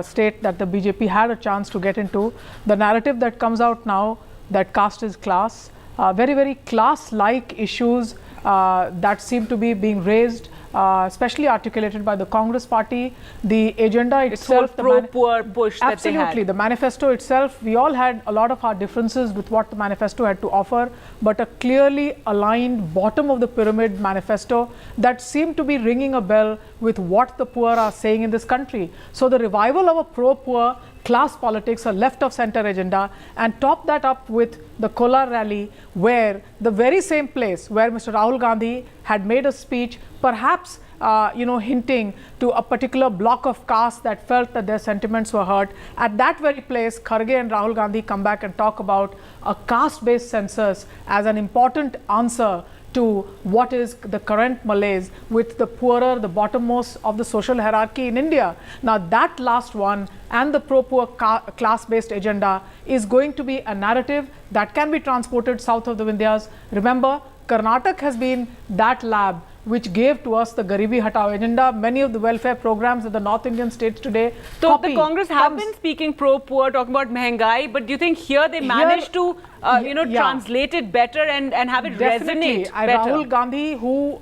state that the BJP had a chance to get into. The narrative that comes out now that caste is class, very, very class-like issues that seem to be being raised, especially articulated by the Congress party. The agenda itself, the pro-poor push that they had. Absolutely. The manifesto itself, we all had a lot of our differences with what the manifesto had to offer, but a clearly aligned bottom of the pyramid manifesto that seemed to be ringing a bell with what the poor are saying in this country. So the revival of a pro-poor class politics, a left of center agenda, and top that up with the Kolar rally, where the very same place where Mr. Rahul Gandhi had made a speech, perhaps hinting to a particular block of caste that felt that their sentiments were hurt. At that very place, Kharge and Rahul Gandhi come back and talk about a caste-based census as an important answer to what is the current malaise with the poorer, the bottommost of the social hierarchy in India. Now that last one and the pro-poor class-based agenda is going to be a narrative that can be transported south of the Vindhyas. Remember, Karnataka has been that lab which gave to us the Garibi Hatao agenda. Many of the welfare programs of the North Indian states today. So the Congress have been speaking pro-poor, talking about mehengai, but do you think here they managed to translate it better and have it resonate better? Rahul Gandhi, who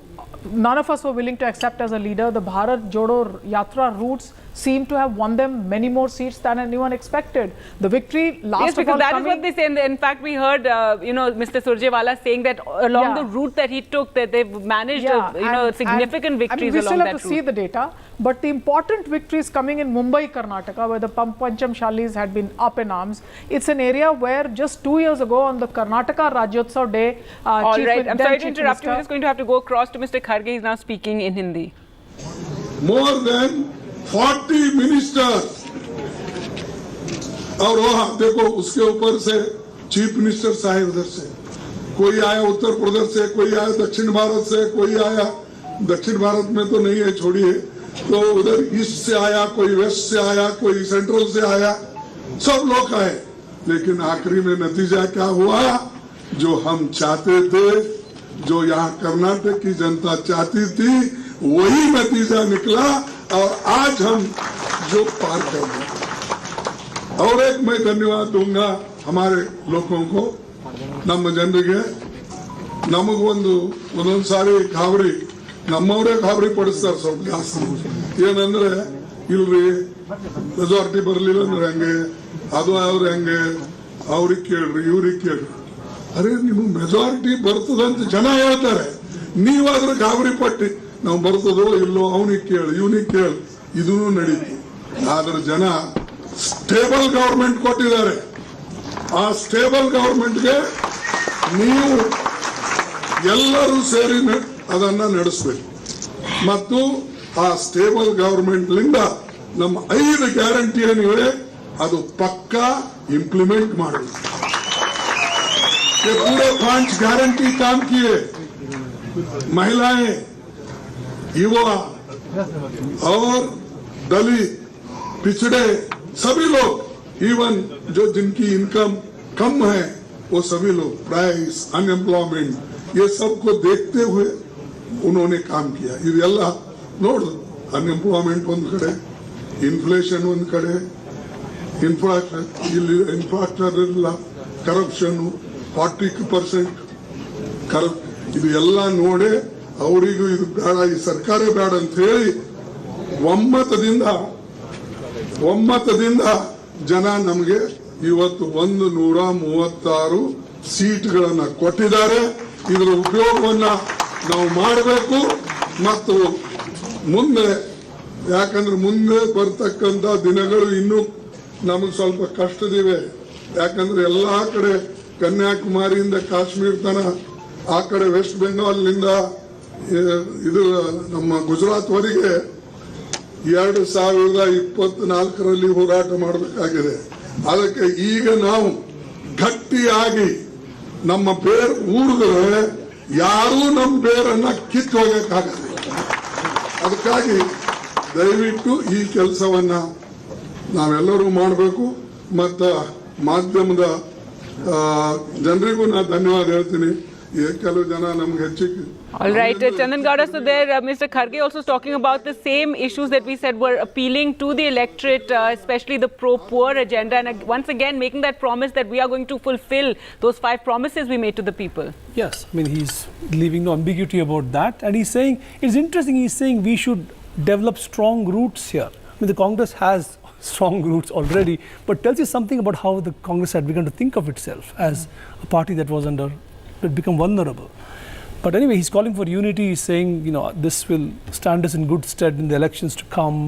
none of us were willing to accept as a leader, the Bharat Jodo Yatra roots seem to have won them many more seats than anyone expected. The victory last because that is what they say. In fact, we heard Mr. Surjewala saying that along the route that he took, that they've managed significant victories along that route. We still have to see the data, but the important victories coming in Mumbai, Karnataka, where the Pancham Shalis had been up in arms. It's an area where just 2 years ago on the Karnataka Rajyotsav Day, I'm sorry to interrupt you. We're just going to have to go across to Mr. Kharge. He's now speaking in Hindi. More than 40 ministers, और वहाँ देखो उसके ऊपर से chief minister आए उधर से, कोई आया उत्तर प्रदेश से, कोई आया दक्षिण भारत से, कोई आया दक्षिण भारत में तो नहीं है छोड़िए, तो उधर ईस्ट से आया, कोई वेस्ट से आया, कोई सेंट्रल से आया, सब लोग आए, लेकिन आखिरी में नतीजा क्या हुआ? जो हम चाहते थे, जो यहाँ कर्नाटक की जनता चाहती थी, वही नतीजा निकला और आज हम जो पार कर रहे हैं। और एक मैं धन्यवाद दूंगा हमारे लोगों को, ನಮ್ಮ ಜನರಿಗೆ ನಮಗೊಂದು ಒಂದೊಂದು ಸಾರಿ ಗಾಬರಿ, ನಮ್ಮವರೇ ಗಾಬರಿ ಪಡಿಸ್ತಾರೆ ಸ್ವಲ್ಪ ಜಾಸ್ತಿ. ಏನಂದ್ರೆ ಇಲ್ರಿ ಮೆಜಾರಿಟಿ ಬರಲಿಲ್ಲ ಅಂದ್ರೆ ಹೆಂಗೆ, ಅದು ಅವ್ರ ಹೆಂಗೆ, ಅವ್ರಿಗೆ ಕೇಳ್ರಿ ಇವ್ರಿಗೆ ಕೇಳ್ರಿ. ಅರೆ ನಿಮ್ಗೆ ಮೆಜಾರಿಟಿ ಬರ್ತದಂತ ಜನ ಹೇಳ್ತಾರೆ, ನೀವಾದ್ರೂ ಗಾಬರಿ ಪಟ್ಟಿ ನಾವು ಬರ್ತದೋ ಇಲ್ಲೋ ಅವನಿಗೆ ಕೇಳಿ ಇವನಿಗೆ ಕೇಳಿ, ಇದೂ ನಡೀತು. ಆದ್ರೆ ಜನ ಸ್ಟೇಬಲ್ ಗವರ್ಮೆಂಟ್ ಕೊಟ್ಟಿದ್ದಾರೆ. ಆ ಸ್ಟೇಬಲ್ ಗವರ್ಮೆಂಟ್ಗೆ ನೀವು ಎಲ್ಲರೂ ಸೇರಿ ಅದನ್ನ ನಡೆಸಬೇಕು ಮತ್ತು ಆ ಸ್ಟೇಬಲ್ ಗವರ್ಮೆಂಟ್ಲಿಂದ ನಮ್ಮ 5 ಗ್ಯಾರಂಟಿ ಏನಿವೆ ಅದು ಪಕ್ಕಾ ಇಂಪ್ಲಿಮೆಂಟ್ ಮಾಡಬೇಕು. पूरे 5 गारंटी काम किए, महिलाएं, युवा और दलित, पिछड़े सभी लोग, इवन जो जिनकी इनकम कम है वो सभी लोग, प्राइस, अनएम्प्लॉयमेंट, ये सबको देखते हुए उन्होंने काम किया. ಇದೆಲ್ಲ ನೋಡು, ಅನ್ಎಂಪ್ಲಾಯ್ಮೆಂಟ್ ಒಂದು ಕಡೆ, ಇನ್ಫ್ಲೇಷನ್ ಒಂದು ಕಡೆ, ಇನ್ಫ್ರಾಸ್ಟ್ರಕ್ಚರ್ ಇಲ್ಲ, ಕರಪ್ಷನ್ 40% ಇದು ಎಲ್ಲ ನೋಡಿ ಅವರಿಗೂ ಇದು ಬೇಡ, ಈ ಸರ್ಕಾರ ಬೇಡ ಅಂತ ಹೇಳಿ ಒಮ್ಮತದಿಂದ ಜನ ನಮಗೆ ಇವತ್ತು 136 ಸೀಟ್ಗಳನ್ನ ಕೊಟ್ಟಿದ್ದಾರೆ. ಇದರ ಉಪಯೋಗವನ್ನ ನಾವು ಮಾಡಬೇಕು ಮತ್ತು ಮುಂದೆ, ಯಾಕಂದ್ರೆ ಮುಂದೆ ಬರ್ತಕ್ಕಂಥ ದಿನಗಳು ಇನ್ನೂ ನಮಗೆ ಸ್ವಲ್ಪ ಕಷ್ಟದಿವೆ. ಯಾಕಂದ್ರೆ ಎಲ್ಲಾ ಕಡೆ ಕನ್ಯಾಕುಮಾರಿಯಿಂದ ಕಾಶ್ಮೀರ ತನ, ಆ ಕಡೆ ವೆಸ್ಟ್ ಬೆಂಗಾಲ್ನಿಂದ ಇದು ನಮ್ಮ ಗುಜರಾತ್ ವರೆಗೆ 2024ರಲ್ಲಿ ಹೋರಾಟ ಮಾಡಬೇಕಾಗಿದೆ. ಅದಕ್ಕೆ ಈಗ ನಾವು ಗಟ್ಟಿಯಾಗಿ ನಮ್ಮ ಬೇರ್ ಊರಿದ್ರೆ ಯಾರೂ ನಮ್ಮ ಬೇರನ್ನ ಕಿತ್ತು ಹೋಗಕ್ಕಾಗಲ್ಲ. ಅದಕ್ಕಾಗಿ ದಯವಿಟ್ಟು ಈ ಕೆಲಸವನ್ನ ನಾವೆಲ್ಲರೂ ಮಾಡಬೇಕು. ಮತ್ತು ಮಾಧ್ಯಮದ ಜನರಿಗೂ ನಾನು ಧನ್ಯವಾದ ಹೇಳ್ತೀನಿ. ಕೆಲವು ಜನ ನಮ್ಗೆ ಹೆಚ್ಚಿಗೆ. All right, Chandan Gowda, so there Mr. Kharge also is talking about the same issues that we said were appealing to the electorate, especially the pro-poor agenda, and once again making that promise that we are going to fulfill those 5 promises we made to the people. Yes, I mean, he's leaving no ambiguity about that, and he's saying, it's interesting, he's saying we should develop strong roots here. I mean, the Congress has strong roots already, but tells you something about how the Congress had begun to think of itself as a party that was that become vulnerable. But anyway, he's calling for unity. He's saying, this will stand us in good stead in the elections to come,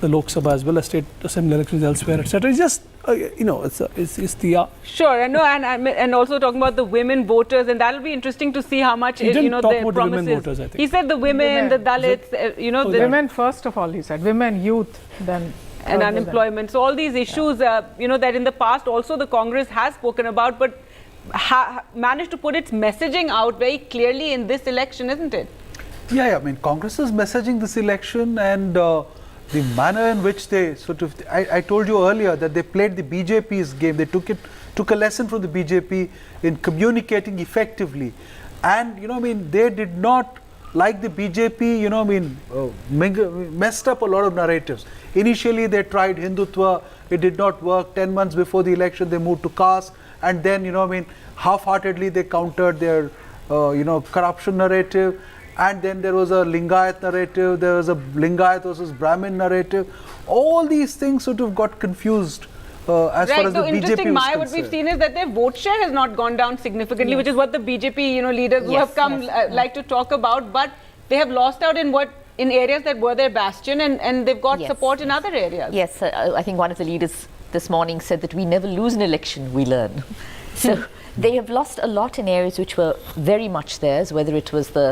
the Lok Sabha as well as state assembly elections elsewhere, etc. It's just, it's the... Sure, and also talking about the women voters, and that'll be interesting to see how much, he didn't talk their about promises. The women voters, I think. He said the women, the Dalits, the women first of all, he said. Women, youth, then... and unemployment. So all these issues, that in the past also the Congress has spoken about, but managed to put its messaging out very clearly in this election, isn't it? Yeah, I mean, Congress is messaging this election, and the manner in which they sort of, I told you earlier that they played the BJP's game. They took a lesson from the BJP in communicating effectively, and they did not, like the BJP, messed up a lot of narratives. Initially, they tried Hindutva, it did not work. 10 months before the election, they moved to caste, and then, half-heartedly they countered their, corruption narrative, and then there was a Lingayat narrative, there was a Lingayat versus Brahmin narrative. All these things sort of got confused as far as the BJP was concerned. What we've seen is that their vote share has not gone down significantly, which is what the BJP, leaders who have come like to talk about, but they have lost out in areas that were their bastion, and they've got support in other areas. Yes, I think one of the leaders this morning said that we never lose an election, we learn. So they have lost a lot in areas which were very much theirs, whether it was the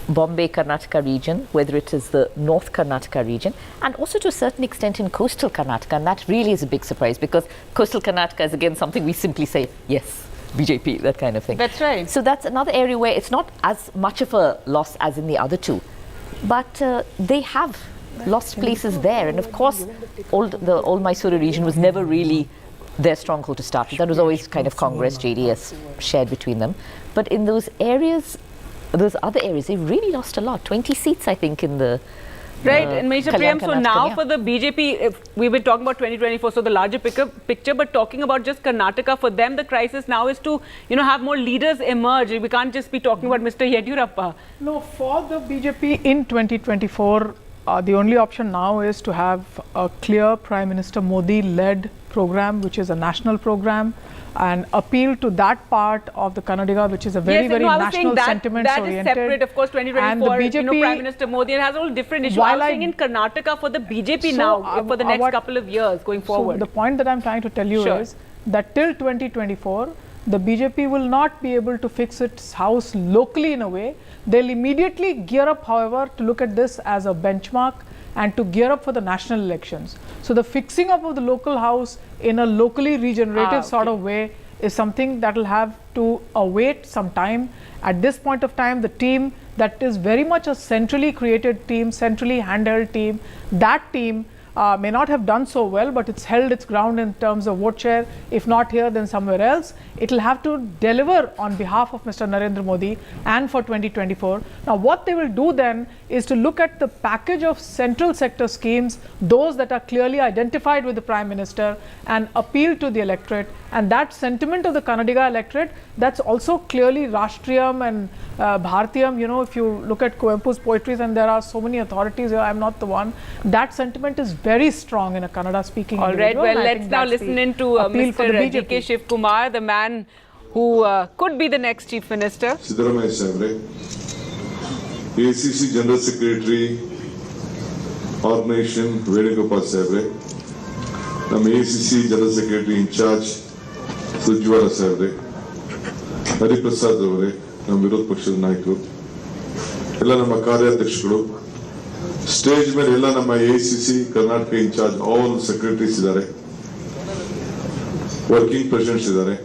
Bombay Karnataka region, whether it is the North Karnataka region, and also to a certain extent in coastal Karnataka, and that really is a big surprise, because coastal Karnataka is again something we simply say, yes, BJP, that kind of thing. That's right. So that's another area where it's not as much of a loss as in the other two, but they have lost places there, and of course the old Mysore region was never really their stronghold to start with. That was always kind of Congress, JDS shared between them. But in those other areas, they really lost a lot. 20 seats, I think, in the Right, and Manisha Priyam, so now for the BJP, we've been talking about 2024, so the larger picture, but talking about just Karnataka, for them the crisis now is to, have more leaders emerge. We can't just be talking about Mr. Yediyurappa. No, for the BJP in 2024, the only option now is to have a clear Prime Minister Modi-led program, which is a national program, and appeal to that part of the Karnataka, which is a very national sentiment oriented. That is separate, of course. 2024, and the BJP, Prime Minister Modi has all different issues. I was saying in Karnataka for the BJP now, for the next couple of years going forward. So the point that I'm trying to tell you is that till 2024, the BJP will not be able to fix its house locally in a way. They'll immediately gear up, however, to look at this as a benchmark and to gear up for the national elections. So the fixing up of the local house in a locally regenerative sort of way is something that will have to await some time. At this point of time, the team that is very much a centrally created team, centrally handheld team, that team may not have done so well, but it's held its ground in terms of vote share. If not here, then somewhere else. It will have to deliver on behalf of Mr. Narendra Modi and for 2024. Now, what they will do then is to look at the package of central sector schemes, those that are clearly identified with the Prime Minister, and appeal to the electorate. And that sentiment of the Karnataka electorate, that's also clearly Rashtriyam and Bharatiyam. If you look at Kuempu's poetries, and there are so many authorities here, I'm not the one, that sentiment is very strong in a Kannada speaking individual. All right, well, let's now listen in to Mr. D.K. Shiv Kumar, the man who could be the next Chief Minister. Siddaramaiah Sabre, ACC General Secretary, Organization Venugopal Sabre, ನಮ್ಮ ACC General Secretary in charge, ಸುಜ್ವಾಲ ಸಾಹೇಬ್ರೆ, ಹರಿಪ್ರಸಾದ್ ಅವರೇ, ನಮ್ಮ ವಿರೋಧ ಪಕ್ಷದ ನಾಯಕರು, ಎಲ್ಲ ನಮ್ಮ ಕಾರ್ಯಾಧ್ಯಕ್ಷಗಳು, stage ಮೇಲೆ ಎಲ್ಲ ನಮ್ಮ ACC Karnataka in charge all secretaries ಇದ್ದಾರೆ, ವರ್ಕಿಂಗ್ ಪ್ರೆಸಿಡೆಂಟ್ಸ್ ಇದ್ದಾರೆ.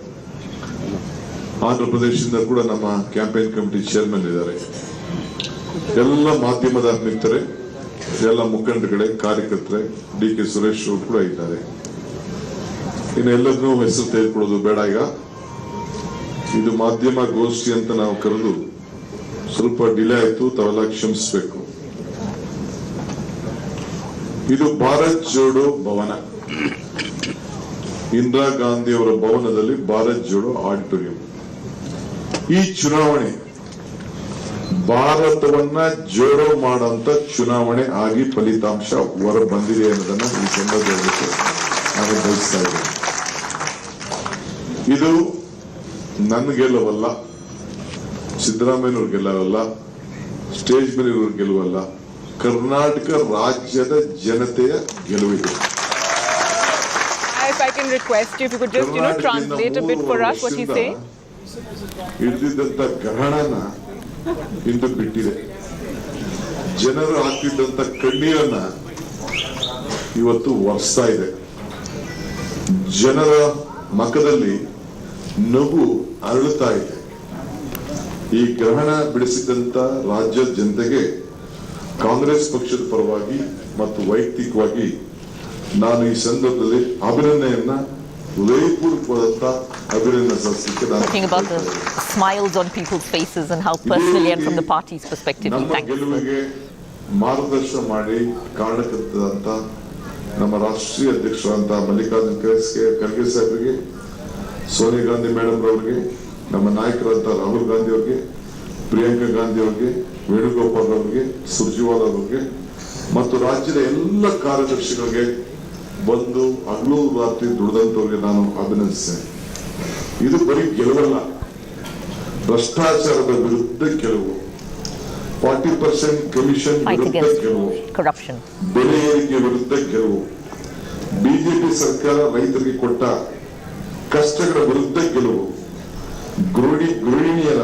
ಆಂಧ್ರ ಪ್ರದೇಶದಿಂದ ಕೂಡ ನಮ್ಮ ಕ್ಯಾಂಪೇನ್ ಕಮಿಟಿ ಚೇರ್ಮನ್ ಇದ್ದಾರೆ. ಎಲ್ಲ ಮಾಧ್ಯಮದ ಮಿತ್ರರೇ, ಎಲ್ಲ ಮುಖಂಡರುಗಳೇ, ಕಾರ್ಯಕರ್ತರೆ, ಡಿ.ಕೆ. ಸುರೇಶ್ ಅವರು ಕೂಡ ಇದ್ದಾರೆ. ಇನ್ನು ಎಲ್ಲದನ್ನೂ ಹೆಸರು ತೆಗೆದುಕೊಳ್ಳೋದು ಬೇಡ. ಈಗ ಇದು ಮಾಧ್ಯಮ ಗೋಷ್ಠಿ ಅಂತ ನಾವು ಕರೆದು ಸ್ವಲ್ಪ ಡಿಲೇ ಆಯ್ತು, ತಾವೆಲ್ಲ ಕ್ಷಮಿಸಬೇಕು. ಇದು ಭಾರತ್ ಜೋಡೋ ಭವನ, ಇಂದಿರಾ ಗಾಂಧಿ ಅವರ ಭವನದಲ್ಲಿ ಭಾರತ್ ಜೋಡೋ ಆಡಿಟೋರಿಯಂ. ಈ ಚುನಾವಣೆ ಭಾರತವನ್ನ ಜೋಡೋ ಮಾಡುವಂತ ಚುನಾವಣೆ ಆಗಿ ಫಲಿತಾಂಶ ಹೊರ ಬಂದಿದೆ ಅನ್ನೋದನ್ನ ಈ ಸಂದರ್ಭದಲ್ಲಿ ನಾನು ಬಯಸ್ತಾ ಇದ್ದೇನೆ. ಇದು ನನ್ನ ಗೆಲುವಲ್ಲ, ಸಿದ್ದರಾಮಯ್ಯನವ್ರ ಗೆಲುವಲ್ಲ, ಸ್ಟೇಜ್ ಮೇಲೆ ಇರೋರ ಗೆಲುವಲ್ಲ, ಕರ್ನಾಟಕ ರಾಜ್ಯದ ಜನತೆಯ ಗೆಲುವಿದೆ. If I can request you, if you could just, translate a bit for us what he's saying. ಹಿಡಿದಿದ್ದಂತ ಗ್ರಹಣನ ಇಂದು ಬಿಟ್ಟಿದೆ. ಜನರು ಹಾಕಿದ್ದಂತ ಕಣ್ಣೀರನ್ನ ಇವತ್ತು ಒರೆಸ್ತಾ ಇದೆ. ಜನರ ಮುಖದಲ್ಲಿ ನಗು ಅರಳುತ್ತಾ ಇದೆ. ಈ ಗ್ರಹಣ ಬಿಡಿಸಿದಂತ ರಾಜ್ಯದ ಜನತೆಗೆ ಕಾಂಗ್ರೆಸ್ ಪಕ್ಷದ ಪರವಾಗಿ ಮತ್ತು ವೈಯಕ್ತಿಕವಾಗಿ ನಾನು ಈ ಸಂದರ್ಭದಲ್ಲಿ ಅಭಿನಂದನೆಯನ್ನ ಹೃದಯಪೂರ್ವಕವಾದಂತ ಅಭಿನಂದನೆ ಸಲ್ಲಿಸಲಿಕ್ಕೆ Talking about the smiles on people's faces and how personally and from the party's perspective he ನಮ್ಮ thanks. ಗೆಲುವಿಗೆ ಮಾರ್ಗದರ್ಶನ ಮಾಡಿ ಕಾರಣಕರ್ತದಂತ ನಮ್ಮ ರಾಷ್ಟ್ರೀಯ ಅಧ್ಯಕ್ಷರಾದಂತ ಮಲ್ಲಿಕಾರ್ಜುನ ಖರ್ಗೆ ಸಾಹೇಬರಿಗೆ, ಸೋನಿಯಾ ಗಾಂಧಿ ಮೇಡಮ್ ರವರಿಗೆ, ನಮ್ಮ ನಾಯಕರಂತ ರಾಹುಲ್ ಗಾಂಧಿ ಅವರಿಗೆ, ಪ್ರಿಯಾಂಕಾ ಗಾಂಧಿ ಅವರಿಗೆ, ವೇಣುಗೋಪಾಲ್ ಅವರಿಗೆ, ಸುರ್ಜಿವಾಲ ಅವರಿಗೆ ಮತ್ತು ರಾಜ್ಯದ ಎಲ್ಲ ಕಾರ್ಯದರ್ಶಿಗಳಿಗೆ ಬಂದು ಹಗಲು ರಾತ್ರಿ ದುಡಿದಂತವ್ರಿಗೆ ನಾನು ಅಭಿನಂದಿಸ್ತೇನೆ. ಇದು ಬರೀ ಗೆಲುವಲ್ಲ, ಭ್ರಷ್ಟಾಚಾರದ ವಿರುದ್ಧ ಗೆಲುವು, 40% ಕಮಿಷನ್ ವಿರುದ್ಧ ಗೆಲುವು, ಬೆಲೆ ಏರಿಕೆ ವಿರುದ್ಧ ಗೆಲುವು, ಬಿಜೆಪಿ ಸರ್ಕಾರ ರೈತರಿಗೆ ಕೊಟ್ಟ ಕಷ್ಟಗಳ ವಿರುದ್ಧ ಗೆಲುವು, ಗೃಹಿಣಿಯರ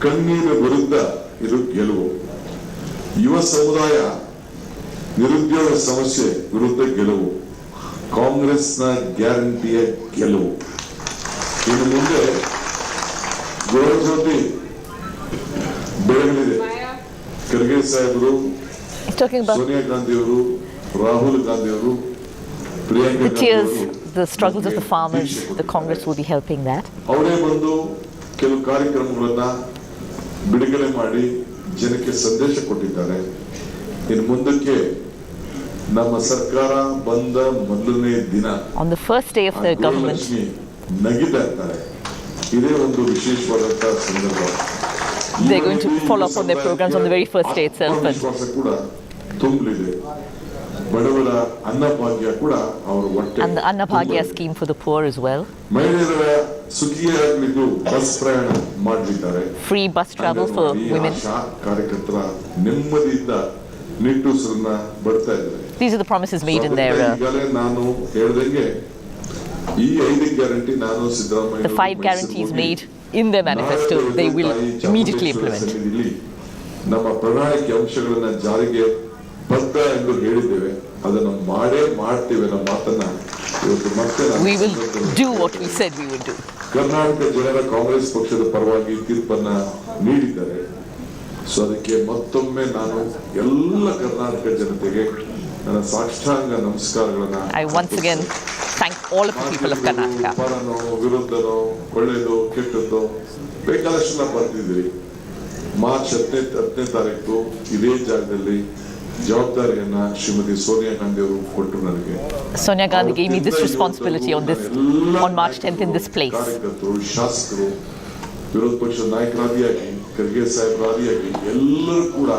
ಕಣ್ಣೀರ ವಿರುದ್ಧ ಇದು ಗೆಲುವು, ಯುವ ಸಮುದಾಯ ನಿರುದ್ಯೋಗ ಸಮಸ್ಯೆ ವಿರುದ್ಧ ಗೆಲುವು, ಕಾಂಗ್ರೆಸ್ನ ಗ್ಯಾರಂಟಿಯ ಗೆಲುವು. ಇನ್ನು ಮುಂದೆ ಗೃಹಜ್ಯೋತಿ ಬೆಳಗಲಿದೆ. ಖರ್ಗೆ ಸಾಹೇಬರು, ಸೋನಿಯಾ ಗಾಂಧಿ ಅವರು, ರಾಹುಲ್ ಗಾಂಧಿ ಅವರು, ಪ್ರಿಯಾಂಕಾ ಗಾಂಧಿ ಅವರು, the struggles of the farmers, the Congress will be helping that. ಅವರೇ ಬಂದು ಕೆಲವು ಕಾರ್ಯಕ್ರಮಗಳನ್ನ ಬಿಡುಗಡೆ ಮಾಡಿ ಜನಕ್ಕೆ ಸಂದೇಶ ಕೊಟ್ಟಿದ್ದಾರೆ. ಇನ್ನು ಮುಂದಕ್ಕೆ ನಮ್ಮ ಸರ್ಕಾರ ಬಂದ ಮೊದಲನೇ ದಿನ on the first day of the government ನಗಿತಾ ಇರ್ತಾರೆ. ಇದೇ ಒಂದು ವಿಶೇಷವಾದಂತಹ ಸಂದರ್ಭ. they're going to follow up on their programs on the very first day itself. ವಿಶ್ವಾಸ ಕೂಡ ತುಂಬಲಿದೆ. ಬಡವರ ಅನ್ನಭಾಗ್ಯ ಕೂಡ ಅವರ ಹೊಟ್ಟೆ, and the Annabhagya scheme for the poor as well. ಮಹಿಳೆಯರ ಸುಖಿಯಾಗಲಿದ್ದು ಬಸ್ ಪ್ರಯಾಣ ಮಾಡಲಿದ್ದಾರೆ. Free bus travel for women. ಕಾರ್ಯಕರ್ತರ ನೆಮ್ಮದಿಯಿಂದ ನಿಟ್ಟುಸಿರನ್ನ ಬರ್ತಾ ಇದ್ದಾರೆ. These are the promises made in their ಈಗಲೇ ನಾನು ಹೇಳಿದಂಗೆ ಈ 5 ಗ್ಯಾರಂಟಿ ನಾನು Siddaramaiah the 5 guarantees made in their manifesto they will immediately implement. ನಮ್ಮ ಪ್ರಣಾಳಿಕೆ ಅಂಶಗಳನ್ನ ಜಾರಿಗೆ ಬದ್ಧ ಎಂದು ಹೇಳಿದ್ದೇವೆ. ಅದನ್ನು ಮಾಡೇ ಮಾಡ್ತೇವೆ ನಮ್ಮ ಮಾತನ್ನ ಇವತ್ತು ಮತ್ತೆ we will do what we said we would do. Karnataka ಜನರ ಕಾಂಗ್ರೆಸ್ ಪಕ್ಷದ ಪರವಾಗಿ ತೀರ್ಪನ್ನ ನೀಡಿದ್ದಾರೆ. ಸೊ ಅದಕ್ಕೆ ಮತ್ತೊಮ್ಮೆ ನಾನು ಎಲ್ಲ ಕರ್ನಾಟಕ ಜನತೆಗೆ ನನ್ನ ಸಾಷ್ಟಾಂಗ ನಮಸ್ಕಾರಗಳನ್ನ I once again thank all of the people of Karnataka. ಪರನೋ ವಿರುದ್ಧನೋ ಒಳ್ಳೆಯದು ಕೆಟ್ಟದ್ದು ಬೇಕಾದಷ್ಟು ಬರ್ತಿದ್ವಿ. ಮಾರ್ಚ್ 10ನೇ ತಾರೀಕು ಇದೇ ಜಾಗದಲ್ಲಿ ಜವಾಬ್ದಾರಿಯನ್ನ ಶ್ರೀಮತಿ ಸೋನಿಯಾ ಗಾಂಧಿ ಅವರು ಕೊಟ್ಟರು ನನಗೆ. Sonia Gandhi gave me this responsibility on March 10th in this place. ಕಾರ್ಯಕರ್ತರು, ಶಾಸಕರು, ವಿರೋಧ ಪಕ್ಷದ ನಾಯಕರಾದಿಯಾಗಿ, ಖರ್ಗೆ ಸಾಹೇಬರಾದಿಯಾಗಿ ಎಲ್ಲರೂ ಕೂಡ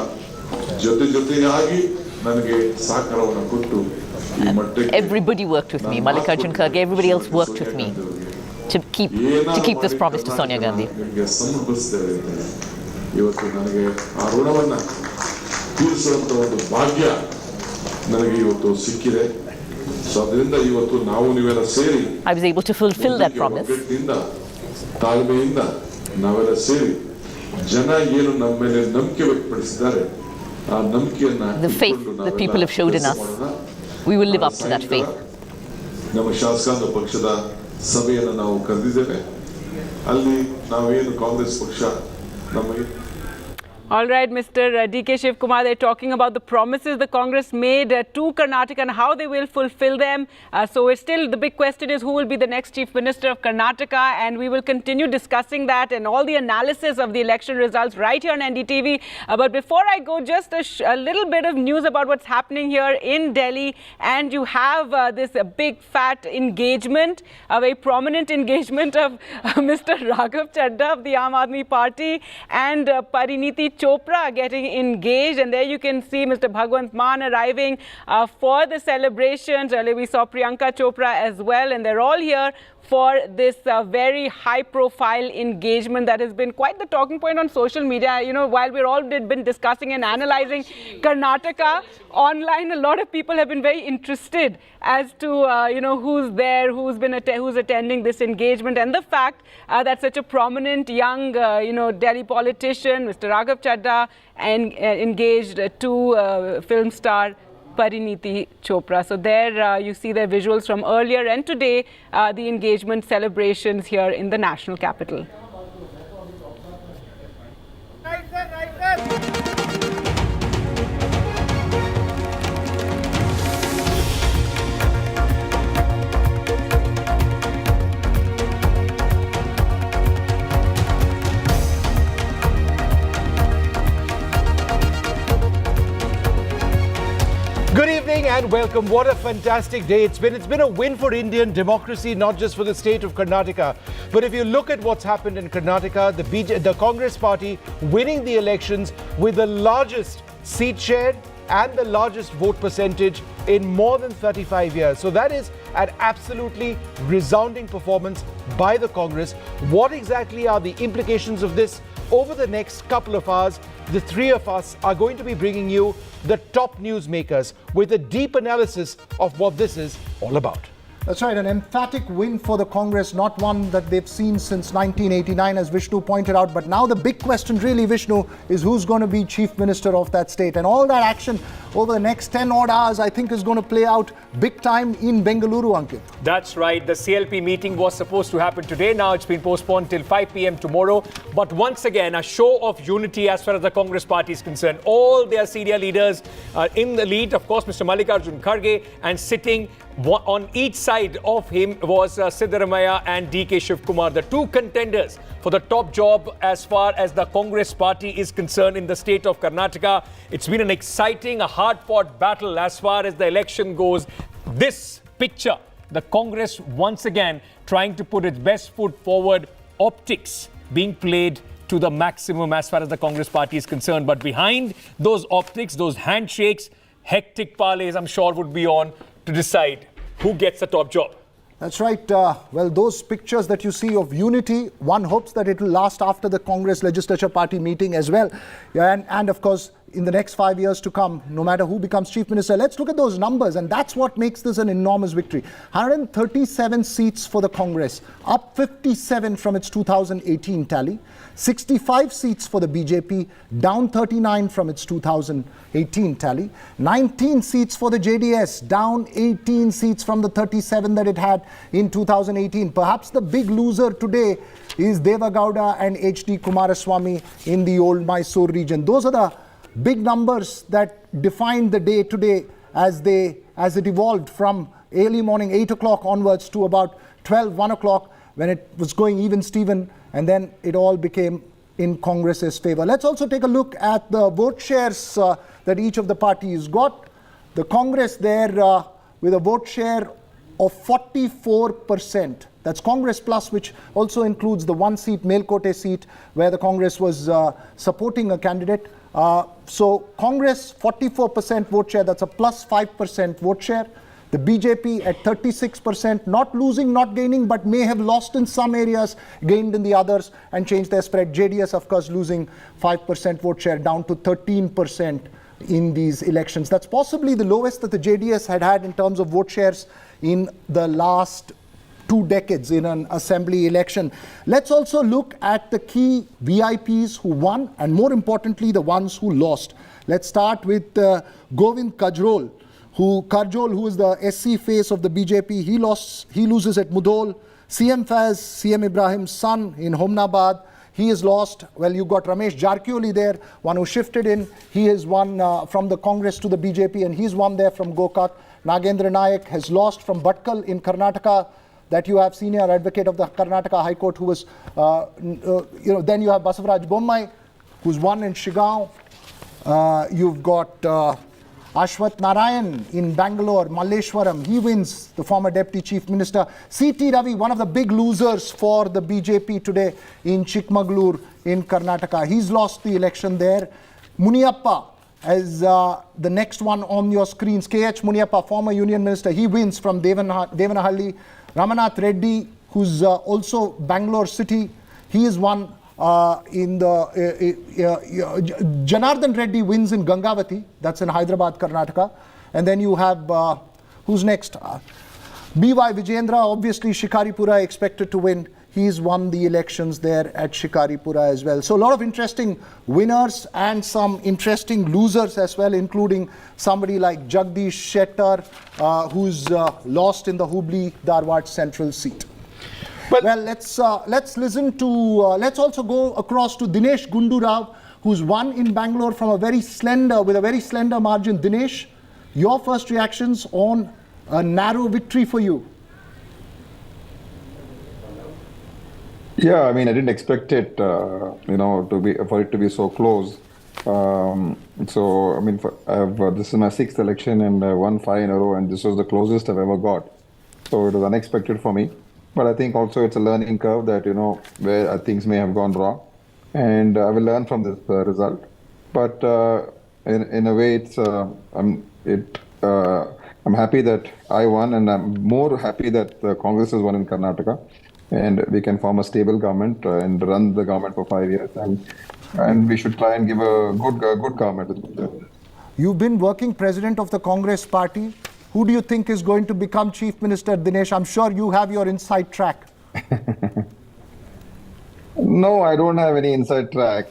ಜೊತೆಯಾಗಿ ನನಗೆ ಸಹಕಾರವನ್ನು ಕೊಟ್ಟು ಈ ಮಟ್ಟಕ್ಕೆ everybody worked with me. Mallikarjun Kharge, everybody else worked with me to keep this promise to Sonia Gandhi. ನಿಮಗೆ ಸಮರ್ಪಿಸ್ತೇವೆ ಅಂತ ಇವತ್ತು ನನಗೆ ಆ ಋಣವನ್ನ ತೀರಿಸುವಂತ ಒಂದು ಭಾಗ್ಯ ನನಗೆ ಇವತ್ತು ಸಿಕ್ಕಿದೆ. ಸೊ ಅದರಿಂದ ಇವತ್ತು ನಾವು ನೀವೆಲ್ಲ ಸೇರಿ I was able to fulfill that promise. ತಾಳ್ಮೆಯಿಂದ ನಾವೆಲ್ಲ ಸೇರಿ ಜನ ಏನು ನಮ್ಮ ಮೇಲೆ ನಂಬಿಕೆ ವ್ಯಕ್ತಪಡಿಸಿದ್ದಾರೆ ಆ ನಂಬಿಕೆಯನ್ನ The faith the people have showed in us, we will live up to that faith. ನಮ್ಮ ಶಾಸಕಾಂಗ ಪಕ್ಷದ ಸಭೆಯನ್ನು ನಾವು ಕರೆದಿದ್ದೇವೆ. ಅಲ್ಲಿ ನಾವೇನು ಕಾಂಗ್ರೆಸ್ ಪಕ್ಷ ನಮಗೆ All right, Mr. D.K. Shivkumar, they're talking about the promises the Congress made to Karnataka and how they will fulfill them. So it's still, the big question is who will be the next Chief Minister of Karnataka, and we will continue discussing that and all the analysis of the election results right here on NDTV. But before I go, just a little bit of news about what's happening here in Delhi. And you have this big fat engagement, a very prominent engagement of Mr. Raghav Chadha of the Aam Aadmi Party and Pariniti Chopra getting engaged, and there you can see Mr. Bhagwant Mann arriving for the celebrations. Earlier we saw Priyanka Chopra as well, and they're all here for this very high-profile engagement that has been quite the talking point on social media. You know, while we're all been discussing and analyzing Karnataka online, a lot of people have been very interested as to you know, who's there, who's attending this engagement, and the fact that such a prominent young you know, Delhi politician, Mr. Raghav Chadha, and engaged to film star Pariniti Chopra. So there you see their visuals from earlier and today, the engagement celebrations here in the national capital. Good evening and welcome. What a fantastic day it's been. It's been a win for Indian democracy, not just for the state of Karnataka. But if you look at what's happened in Karnataka, the Congress party winning the elections with the largest seat share and the largest vote percentage in more than 35 years. So that is an absolutely resounding performance by the Congress. What exactly are the implications of this? Over the next couple of hours, the three of us are going to be bringing you the top newsmakers with a deep analysis of what this is all about. That's right, an emphatic win for the Congress, not one that they've seen since 1989, as Vishnu pointed out. But now the big question really, Vishnu, is who's going to be Chief Minister of that state. And all that action over the next 10 odd hours, I think, is going to play out big time in Bengaluru, Ankit. That's right. The CLP meeting was supposed to happen today. Now it's been postponed till 5 p.m. tomorrow. But once again, a show of unity as far as the Congress party is concerned. All their senior leaders are in the lead. Of course, Mr. Mallikarjun Kharge, and sitting on each side of him was Siddaramaiah and D.K. Shivkumar, the two contenders for the top job as far as the Congress party is concerned in the state of Karnataka. It's been an exciting, a hard-fought battle as far as the election goes. This picture, the Congress once again trying to put its best foot forward, optics being played to the maximum as far as the Congress party is concerned. But behind those optics, those handshakes, hectic parleys, I'm sure, would be on to decide who gets the top job. That's right. Well, those pictures that you see of unity, one hopes that it will last after the Congress Legislature Party meeting as well. And of course, in the next 5 years to come, no matter who becomes Chief Minister. Let's look at those numbers, and that's what makes this an enormous victory. 137 seats for the Congress, up 57 from its 2018 tally. 65 seats for the BJP, down 39 from its 2018 tally. 19 seats for the JDS, down 18 seats from the 37 that it had in 2018. Perhaps the big loser today is Devagowda and HD Kumaraswamy in the old Mysore region. Those are the big numbers that defined the day today as it evolved from early morning 8 o'clock onwards to about 1 o'clock when it was going even Steven, and then it all became in Congress's favor. Let's also take a look at the vote shares that each of the parties got. The Congress there with a vote share of 44%. That's Congress Plus, which also includes the one seat, Melkote seat, where the Congress was supporting a candidate. So Congress 44% vote share, that's a plus 5% vote share. The BJP at 36%, not losing, not gaining, but may have lost in some areas, gained in the others, and changed their spread. JDS, of course, losing 5% vote share, down to 13% in these elections. That's possibly the lowest that the JDS had in terms of vote shares in the last 2 decades in an assembly election. Let's also look at the key VIPs who won, and more importantly, the ones who lost. Let's start with Govind Karjol, who is the SC face of the BJP. He loses at Mudhol. CM Faiz, CM Ibrahim's son in Homnabad, he is lost. Well, you got Ramesh Jarkioli there, one who shifted in. He is one from the Congress to the BJP, and he's one there from Gokak. Nagendra Nayak has lost from Bhatkal in Karnataka, that you have senior advocate of the Karnataka High Court who was, then you have Basavaraj Bommai, who's won in Shigaon. You've got Ashwath Narayan in Bangalore, Malleshwaram, he wins, the former Deputy Chief Minister. C.T. Ravi, one of the big losers for the BJP today in Chikmagalur in Karnataka. He's lost the election there. Muniappa as the next one on your screens. K.H. Muniappa, former Union Minister, he wins from Devanahalli. Ramanath Reddy, who's also Bangalore City, he is one in the Janardhan Reddy wins in Gangavati, that's in Hyderabad, Karnataka. And then you have, who's next? B.Y. Vijayendra, obviously Shikaripura expected to win. He's won the elections there at Shikaripura as well. So a lot of interesting winners and some interesting losers as well, including somebody like Jagdish Shettar, who's lost in the Hubli-Dharwad central seat. Well, let's listen to, let's also go across to Dinesh Gundurao, who's won in Bangalore from with a very slender margin. Dinesh, your first reactions on a narrow victory for you? Yeah, I mean, I didn't expect it, for it to be so close. So, I mean, this is my 6th election and I won 5 in a row, and this was the closest I've ever got. So it was unexpected for me. But I think also it's a learning curve that, where things may have gone wrong. And I will learn from this result. But in a way, I'm happy that I won, and I'm more happy that Congress has won in Karnataka. And we can form a stable government and run the government for 5 years. And we should try and give a good government. You've been working president of the Congress party. Who do you think is going to become chief minister, Dinesh? I'm sure you have your inside track. No, I don't have any inside track.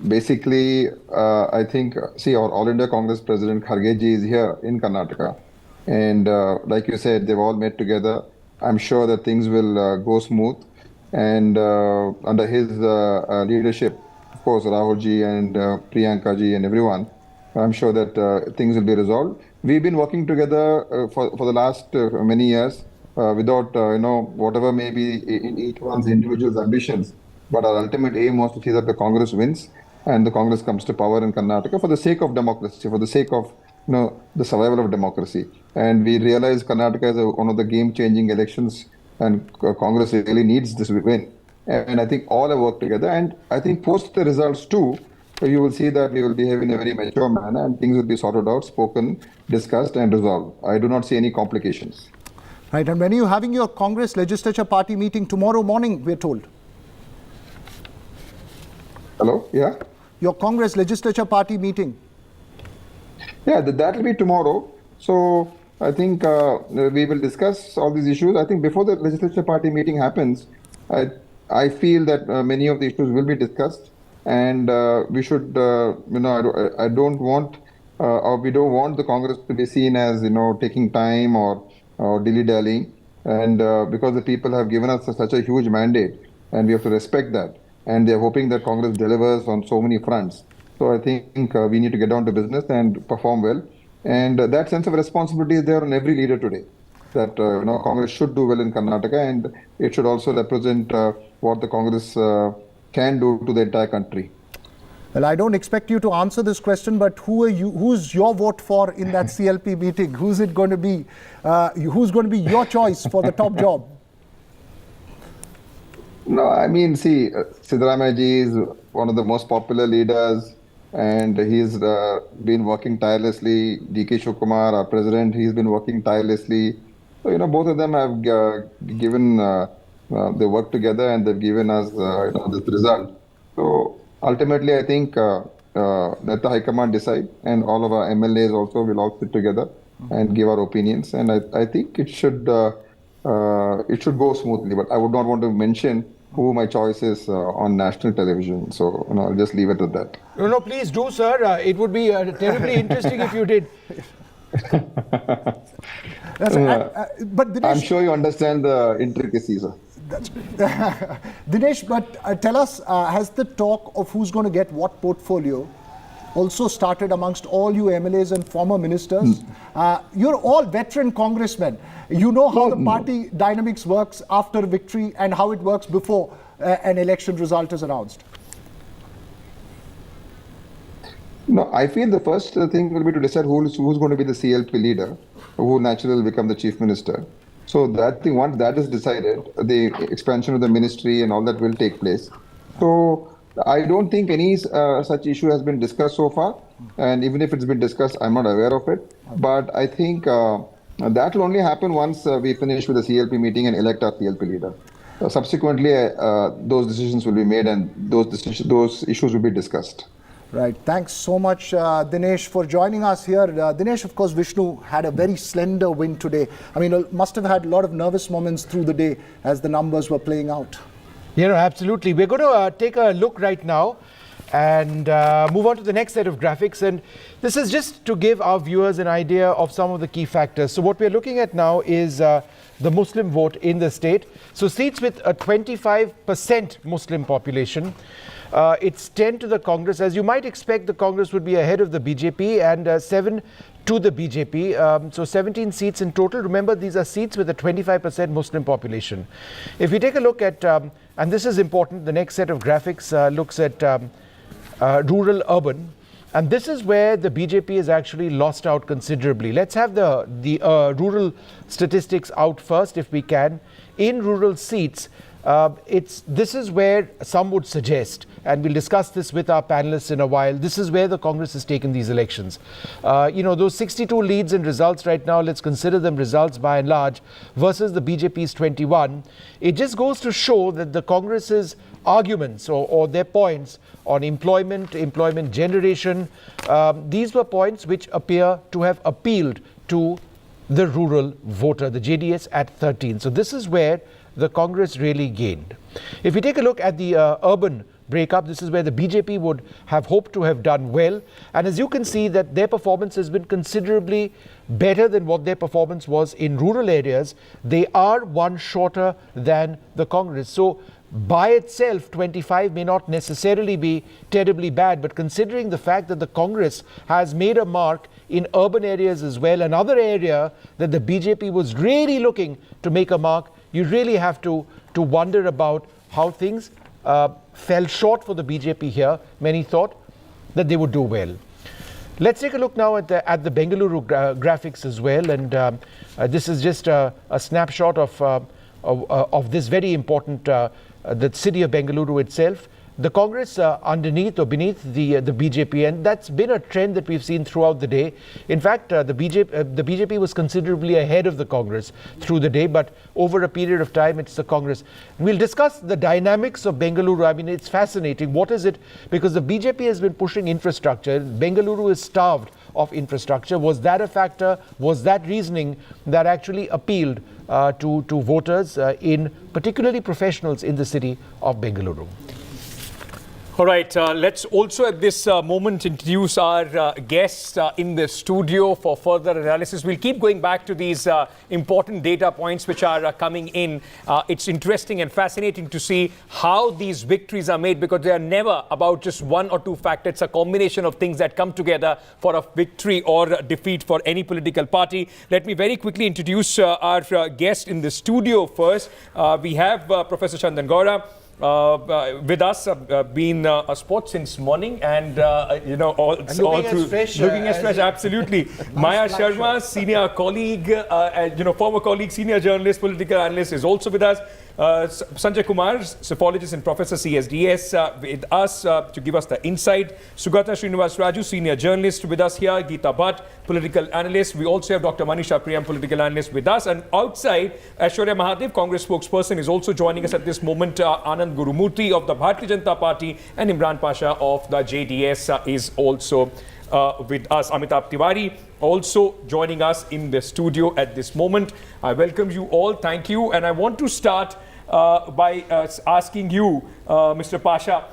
Basically, I think, our All India Congress President Kharge ji is here in Karnataka. And like you said, they've all met together. I'm sure that things will go smooth. And under his leadership, of course, Rahul ji and Priyanka ji and everyone, I'm sure that things will be resolved. We've been working together for the last many years without, whatever may be in each one's individual ambitions. But our ultimate aim was to see that the Congress wins and the Congress comes to power in Karnataka for the sake of democracy, for the sake of the survival of democracy. And we realize Karnataka is one of the game-changing elections, and Congress really needs this win. And I think all have worked together. And I think post the results too, you will see that we will behave in a very mature manner and things will be sorted out, spoken, discussed and resolved. I do not see any complications. Right, and when are you having your Congress Legislature Party meeting? Tomorrow morning, we're told. Hello? Yeah? Your Congress Legislature Party meeting. Yeah, that will be tomorrow. So I think we will discuss all these issues. I think before the Legislature Party meeting happens, I feel that many of the issues will be discussed. And we should, I don't want, or we don't want the Congress to be seen as, taking time or dilly-dallying. And because the people have given us such a huge mandate, and we have to respect that. And they're hoping that Congress delivers on so many fronts. So I think we need to get down to business and perform well. And that sense of responsibility is there on every leader today. That Congress should do well in Karnataka, and it should also represent what the Congress can do to the entire country. Well, I don't expect you to answer this question, but who's your vote for in that CLP meeting? Who's it going to be? Who's going to be your choice for the top job? No, I mean, see, Siddaramaiah ji is one of the most popular leaders, and he's been working tirelessly. D.K. Shivakumar, our president, he's been working tirelessly. So, both of them have given, they work together and they've given us, this result. So, ultimately, I think let the High Command decide, and all of our MLAs also will all sit together and give our opinions. And I think it should go smoothly, but I would not want to mention who my choice is on national television. So I'll just leave it at that. No, please do, sir. It would be terribly interesting if you did. But Dinesh, I'm sure you understand the intricacies. Dinesh, but tell us, has the talk of who's going to get what portfolio also started amongst all you MLAs and former ministers? You're all veteran congressmen. You know how the party dynamics works after victory and how it works before an election result is announced. No, I feel the first thing will be to decide who's going to be the CLP leader, who naturally will become the chief minister. So that thing, once that is decided, the expansion of the ministry and all that will take place. So I don't think any such issue has been discussed so far. And even if it's been discussed, I'm not aware of it. But I think that will only happen once we finish with the CLP meeting and elect our CLP leader. Subsequently, those decisions will be made and those issues will be discussed. Right. Thanks so much, Dinesh, for joining us here. Dinesh, of course, Vishnu had a very slender win today. I mean, must have had a lot of nervous moments through the day as the numbers were playing out. You know, absolutely. We're going to take a look right now and move on to the next set of graphics. And this is just to give our viewers an idea of some of the key factors. So what we're looking at now is the Muslim vote in the state. So seats with a 25% Muslim population. It's 10 to the Congress. As you might expect, the Congress would be ahead of the BJP and 7 to the BJP. So 17 seats in total. Remember, these are seats with a 25% Muslim population. If we take a look at, and this is important, the next set of graphics looks at rural-urban. And this is where the BJP has actually lost out considerably. Let's have the rural statistics out first, if we can. In rural seats, this is where some would suggest, and we'll discuss this with our panelists in a while, this is where the Congress has taken these elections. Those 62 leads and results right now, let's consider them results by and large, versus the BJP's 21. It just goes to show that the Congress's arguments or their points on employment generation, these were points which appear to have appealed to the rural voter, the JDS at 13. So this is where the Congress really gained. If we take a look at the urban breakup, this is where the BJP would have hoped to have done well. And as you can see that their performance has been considerably better than what their performance was in rural areas. They are one shorter than the Congress. So by itself, 25 may not necessarily be terribly bad, but considering the fact that the Congress has made a mark in urban areas as well, another area that the BJP was really looking to make a mark, you really have to wonder about how things fell short for the BJP here. Many thought that they would do well. Let's take a look now at the Bengaluru graphics as well, and this is just a snapshot of this very important the city of Bengaluru itself. The Congress underneath or beneath the BJP, and that's been a trend that we've seen throughout the day. In fact, the BJP was considerably ahead of the Congress through the day, but over a period of time, it's the Congress. And we'll discuss the dynamics of Bengaluru. I mean, it's fascinating. What is it? Because the BJP has been pushing infrastructure. Bengaluru is starved of infrastructure. Was that a factor? Was that reasoning that actually appealed to voters, in particularly professionals in the city of Bengaluru? All right, let's also at this moment introduce our guests in the studio for further analysis. We'll keep going back to these important data points which are coming in. It's interesting and fascinating to see how these victories are made, because they are never about just one or two factors. It's a combination of things that come together for a victory or defeat for any political party. Let me very quickly introduce our guest in the studio first. We have Professor Chandan Gaura. With us, been a sport since morning, and all through looking as fresh. Absolutely. Maya Sharma, senior colleague, former colleague, senior journalist, political analyst, is also with us. Sanjay Kumar, psephologist and professor CSDS, with us to give us the insight. Sugata Srinivas Raju, senior journalist, with us here. Geeta Bhatt, political analyst. We also have Dr. Manisha Priyam, political analyst, with us. And outside, Aishwarya Mahadev, Congress spokesperson, is also joining us at this moment. Anand Gurumurthy of the Bharatiya Janata Party and Imran Pasha of the JDS is also with us. Amitabh Tiwari also joining us in the studio at this moment. I welcome you all. Thank you. And I want to start by asking you, Mr. Pasha,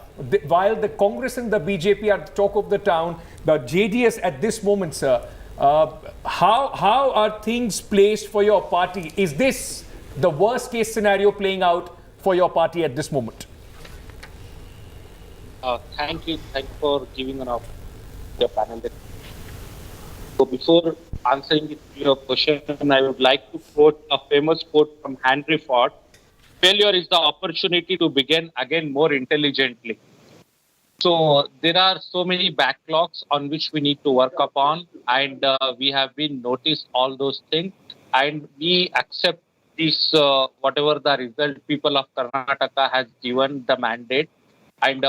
while the Congress and the BJP are the talk of the town, the JDS at this moment, sir, How are things placed for your party? Is this the worst case scenario playing out for your party at this moment? Thank you for giving an opportunity to your panel. So before answering your question, I would like to quote a famous quote from Henry Ford: "Failure is the opportunity to begin again more intelligently." So there are so many backlogs on which we need to work upon, and we have been noticed all those things, and we accept this whatever the result people of Karnataka has given the mandate, and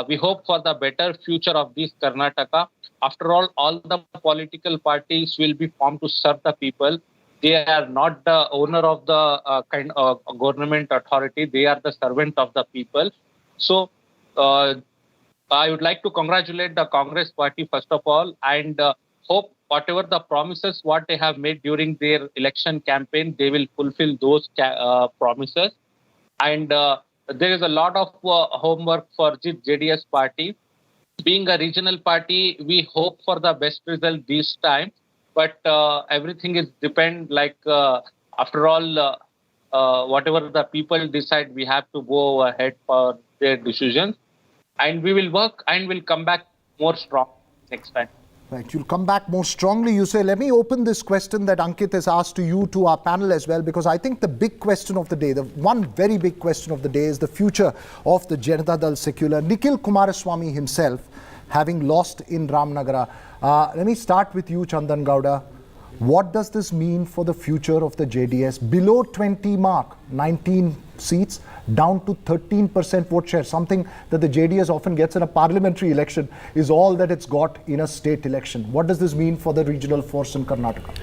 we hope for the better future of this Karnataka. After all the political parties will be formed to serve the people. They are not the owner of the kind of government authority. They are the servant of the people. So I would like to congratulate the Congress party first of all, and hope whatever the promises what they have made during their election campaign, they will fulfill those promises. And there is a lot of homework for the JDS party. Being a regional party, we hope for the best result this time. But everything is depend after all, whatever the people decide, we have to go ahead for their decisions. And we will work and will come back more strong next time. Right, you'll come back more strongly, you say. Let me open this question that Ankit has asked to you, to our panel as well, because I think the big question of the day, the one very big question of the day is the future of the Janata Dal Secular. Nikhil Kumaraswamy himself, having lost in Ramnagara. Let me start with you, Chandan Gowda. What does this mean for the future of the JDS? Below 20 mark, 19 seats, down to 13% vote share, something that the JDS often gets in a parliamentary election, is all that it's got in a state election. What does this mean for the regional force in Karnataka?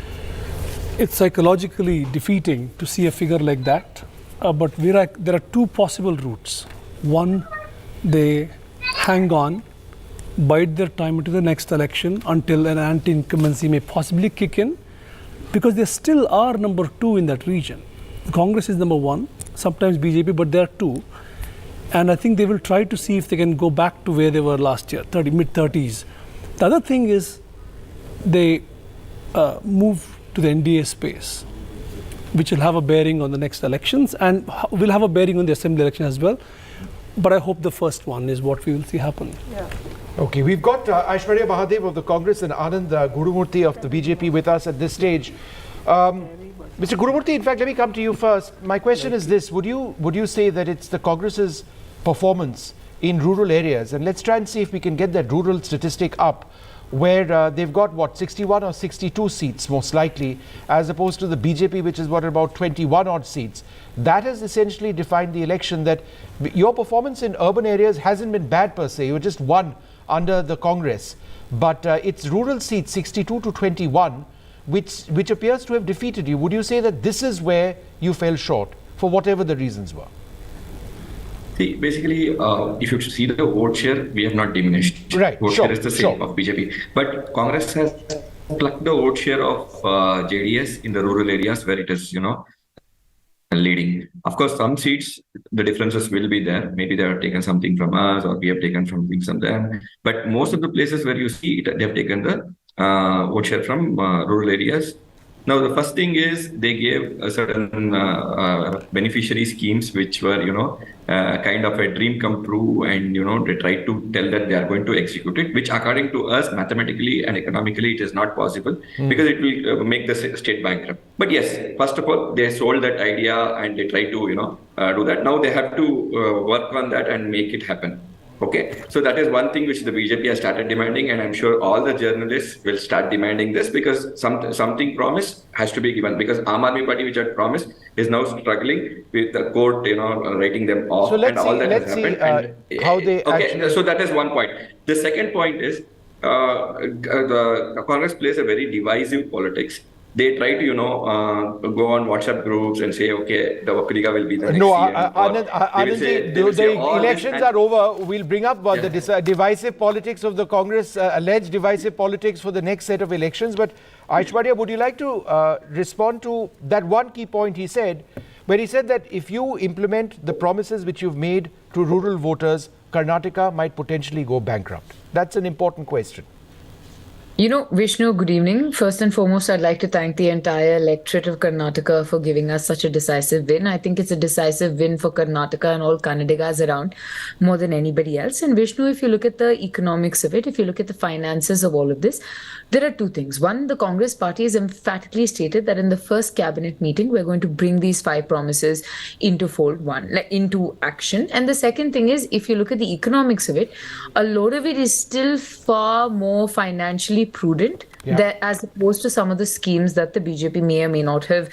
It's psychologically defeating to see a figure like that, but there are two possible routes. One, they hang on, bide their time into the next election until an anti-incumbency may possibly kick in, because they still are number 2 in that region. Congress is number 1, sometimes BJP, but there are 2. And I think they will try to see if they can go back to where they were last year, mid-30s. The other thing is they move to the NDA space, which will have a bearing on the next elections and will have a bearing on the assembly election as well. But I hope the first one is what we will see happen. Yeah. Okay, we've got Aishwarya Mahadev of the Congress and Anand Gurumurthy of the BJP with us at this stage. Mr. Gurumurthy, in fact, let me come to you first. My question is this: would you say that it's the Congress's performance in rural areas, and let's try and see if we can get that rural statistic up, where they've got what, 61 or 62 seats most likely, as opposed to the BJP, which is what, about 21 odd seats. That has essentially defined the election, that your performance in urban areas hasn't been bad per se. You just won under the Congress, but it's rural seats 62 to 21 which appears to have defeated you. Would you say that this is where you fell short for whatever the reasons were? See, basically, if you see the vote share, we have not diminished. Right, vote share is the same of BJP. But Congress has plucked the vote share of JDS in the rural areas where it is, leading. Of course, some seats, the differences will be there. Maybe they have taken something from us, or we have taken something from them. But most of the places where you see it, they have taken the vote share from rural areas. Now, the first thing is they gave a certain beneficiary schemes which were, kind of a dream come true, and, they tried to tell that they are going to execute it, which according to us, mathematically and economically, it is not possible because it will make the state bankrupt. But yes, first of all, they sold that idea and they tried to, do that. Now they have to work on that and make it happen. Okay, so that is one thing which the BJP has started demanding, and I'm sure all the journalists will start demanding this, because something promised has to be given. Because Aam Aadmi Party, which had promised, is now struggling with the court, writing them off, so and all that has happened. How they okay, so that is one point. The second point is the Congress plays a very divisive politics. They try to, go on WhatsApp groups and say, okay, the Vakiliga will be the next Anand, the elections are over. We'll bring up the divisive politics of the Congress, alleged divisive politics for the next set of elections. But Aishwarya, would you like to respond to that one key point he said, where he said that if you implement the promises which you've made to rural voters, Karnataka might potentially go bankrupt? That's an important question. You know, Vishnu, good evening. First and foremost, I'd like to thank the entire electorate of Karnataka for giving us such a decisive win. I think it's a decisive win for Karnataka and all Kannadigas around more than anybody else. And Vishnu, if you look at the economics of it, if you look at the finances of all of this, there are two things. One, the Congress party has emphatically stated that in the first cabinet meeting, we're going to bring these 5 promises into into action. And the second thing is, if you look at the economics of it, a lot of it is still far more financially prudent as opposed to some of the schemes that the BJP may or may not have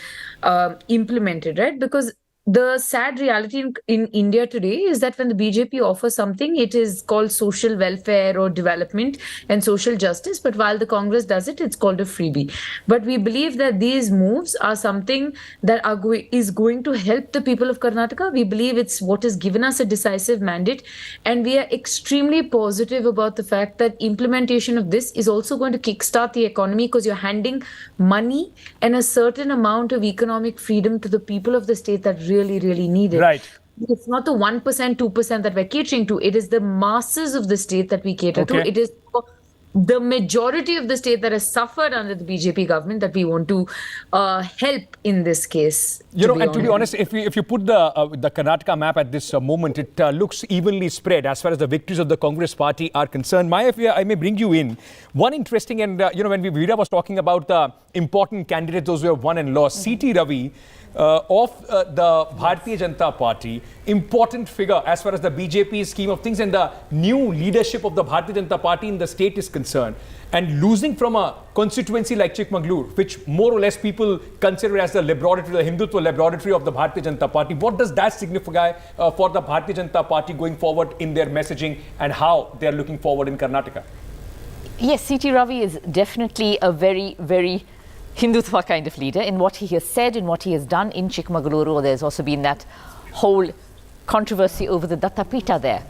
implemented, right? Because the sad reality in India today is that when the BJP offers something, it is called social welfare or development and social justice. But while the Congress does it, it's called a freebie. But we believe that these moves are something that is going to help the people of Karnataka. We believe it's what has given us a decisive mandate. And we are extremely positive about the fact that implementation of this is also going to kickstart the economy, because you're handing money and a certain amount of economic freedom to the people of the state that really need it. Right. It's not the 1%, 2% that we're catering to. It is the masses of the state that we cater to. It is the majority of the state that has suffered under the BJP government that we want to help in this case. To be honest, if you put the Karnataka map at this moment, it looks evenly spread as far as the victories of the Congress party are concerned. Maya, if I may bring you in, one interesting, and when Veera was talking about the important candidates, those who have won and lost, C.T. Ravi of the Bharatiya Janata Party, important figure as far as the BJP scheme of things and the new leadership of the Bharatiya Janata Party in the state is concerned. And losing from a constituency like Chikmagalur, which more or less people consider as the laboratory, the Hindutva laboratory of the Bharatiya Janata Party, what does that signify for the Bharatiya Janata Party going forward in their messaging and how they are looking forward in Karnataka? Yes, C.T. Ravi is definitely a very, very Hindutva kind of leader in what he has said, in what he has done in Chikmagaluru. There's also been that whole controversy over the Dattapita there,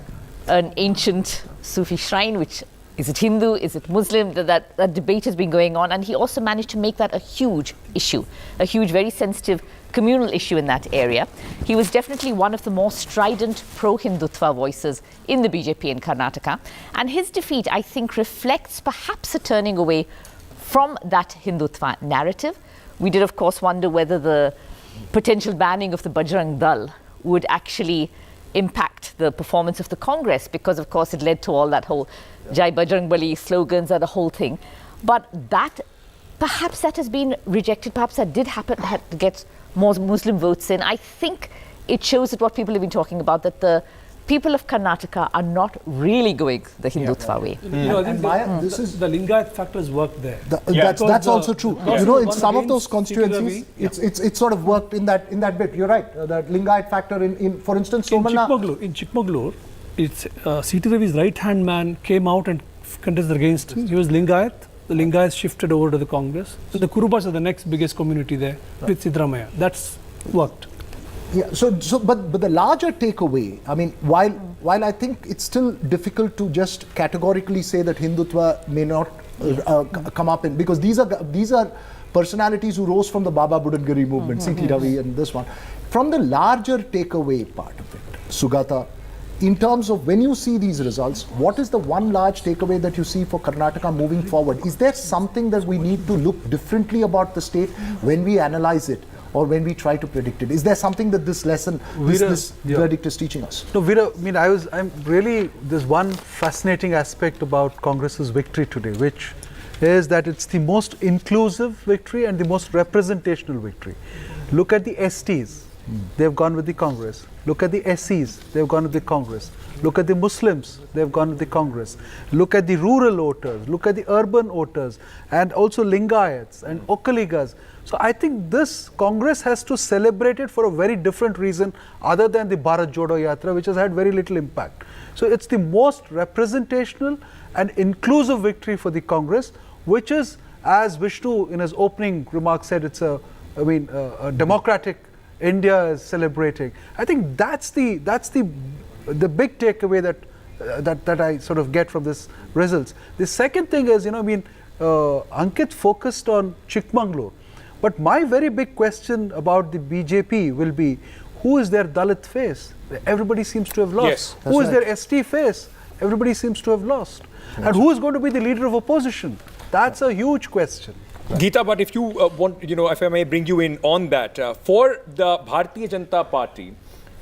an ancient Sufi shrine, which is it Hindu, is it Muslim? That debate has been going on, and he also managed to make that a huge issue, a huge, very sensitive communal issue in that area. He was definitely one of the more strident pro-Hindutva voices in the BJP in Karnataka, and his defeat, I think, reflects perhaps a turning away from that Hindutva narrative. We did, of course, wonder whether the potential banning of the Bajrang Dal would actually impact the performance of the Congress, because, of course, it led to all that whole Jai Bajrang Bali slogans and the whole thing. But perhaps that has been rejected. Perhaps that did happen, had to get more Muslim votes in. I think it shows that what people have been talking about, that the people of Karnataka are not really going the Hindutva way. I think the Lingayat factors worked there. That's also true. In some of those constituencies, it's sort of worked in that bit. You're right. That Lingayat factor in for instance, Somana. In Chikmagalur, it's C.T. Ravi's right-hand man came out and contested against him. He was Lingayat. The Lingayats shifted over to the Congress. So the Kurubas are the next biggest community there with Siddaramaiah. That's worked. Yeah, but the larger takeaway, I mean, while I think it's still difficult to just categorically say that Hindutva may not come up in, because these are personalities who rose from the Baba Budangiri movement, C.T. Ravi and this one. From the larger takeaway part of it, Sugata, in terms of when you see these results, what is the one large takeaway that you see for Karnataka moving forward? Is there something that we need to look differently about the state when we analyze it, or when we try to predict it? Is there something that this lesson, this verdict is teaching us? No, Veera, there's one fascinating aspect about Congress's victory today, which is that it's the most inclusive victory and the most representational victory. Look at the STs, they've gone with the Congress. Look at the SCs, they've gone with the Congress. Look at the Muslims, they've gone with the Congress. Look at the rural voters, look at the urban voters, and also Lingayats and Okkaligas. So I think this Congress has to celebrate it for a very different reason other than the Bharat Jodo Yatra, which has had very little impact. So it's the most representational and inclusive victory for the Congress, which is, as Vishnu in his opening remarks said, it's a democratic India is celebrating. I think that's the big takeaway that I sort of get from this results. The second thing is, Ankit focused on Chikmagalur. But my very big question about the BJP will be, who is their Dalit face? Everybody seems to have lost. Yes, who is their ST face? Everybody seems to have lost. And who is going to be the leader of opposition? That's a huge question. Geeta, but if you want, if I may bring you in on that, for the Bharatiya Janata Party,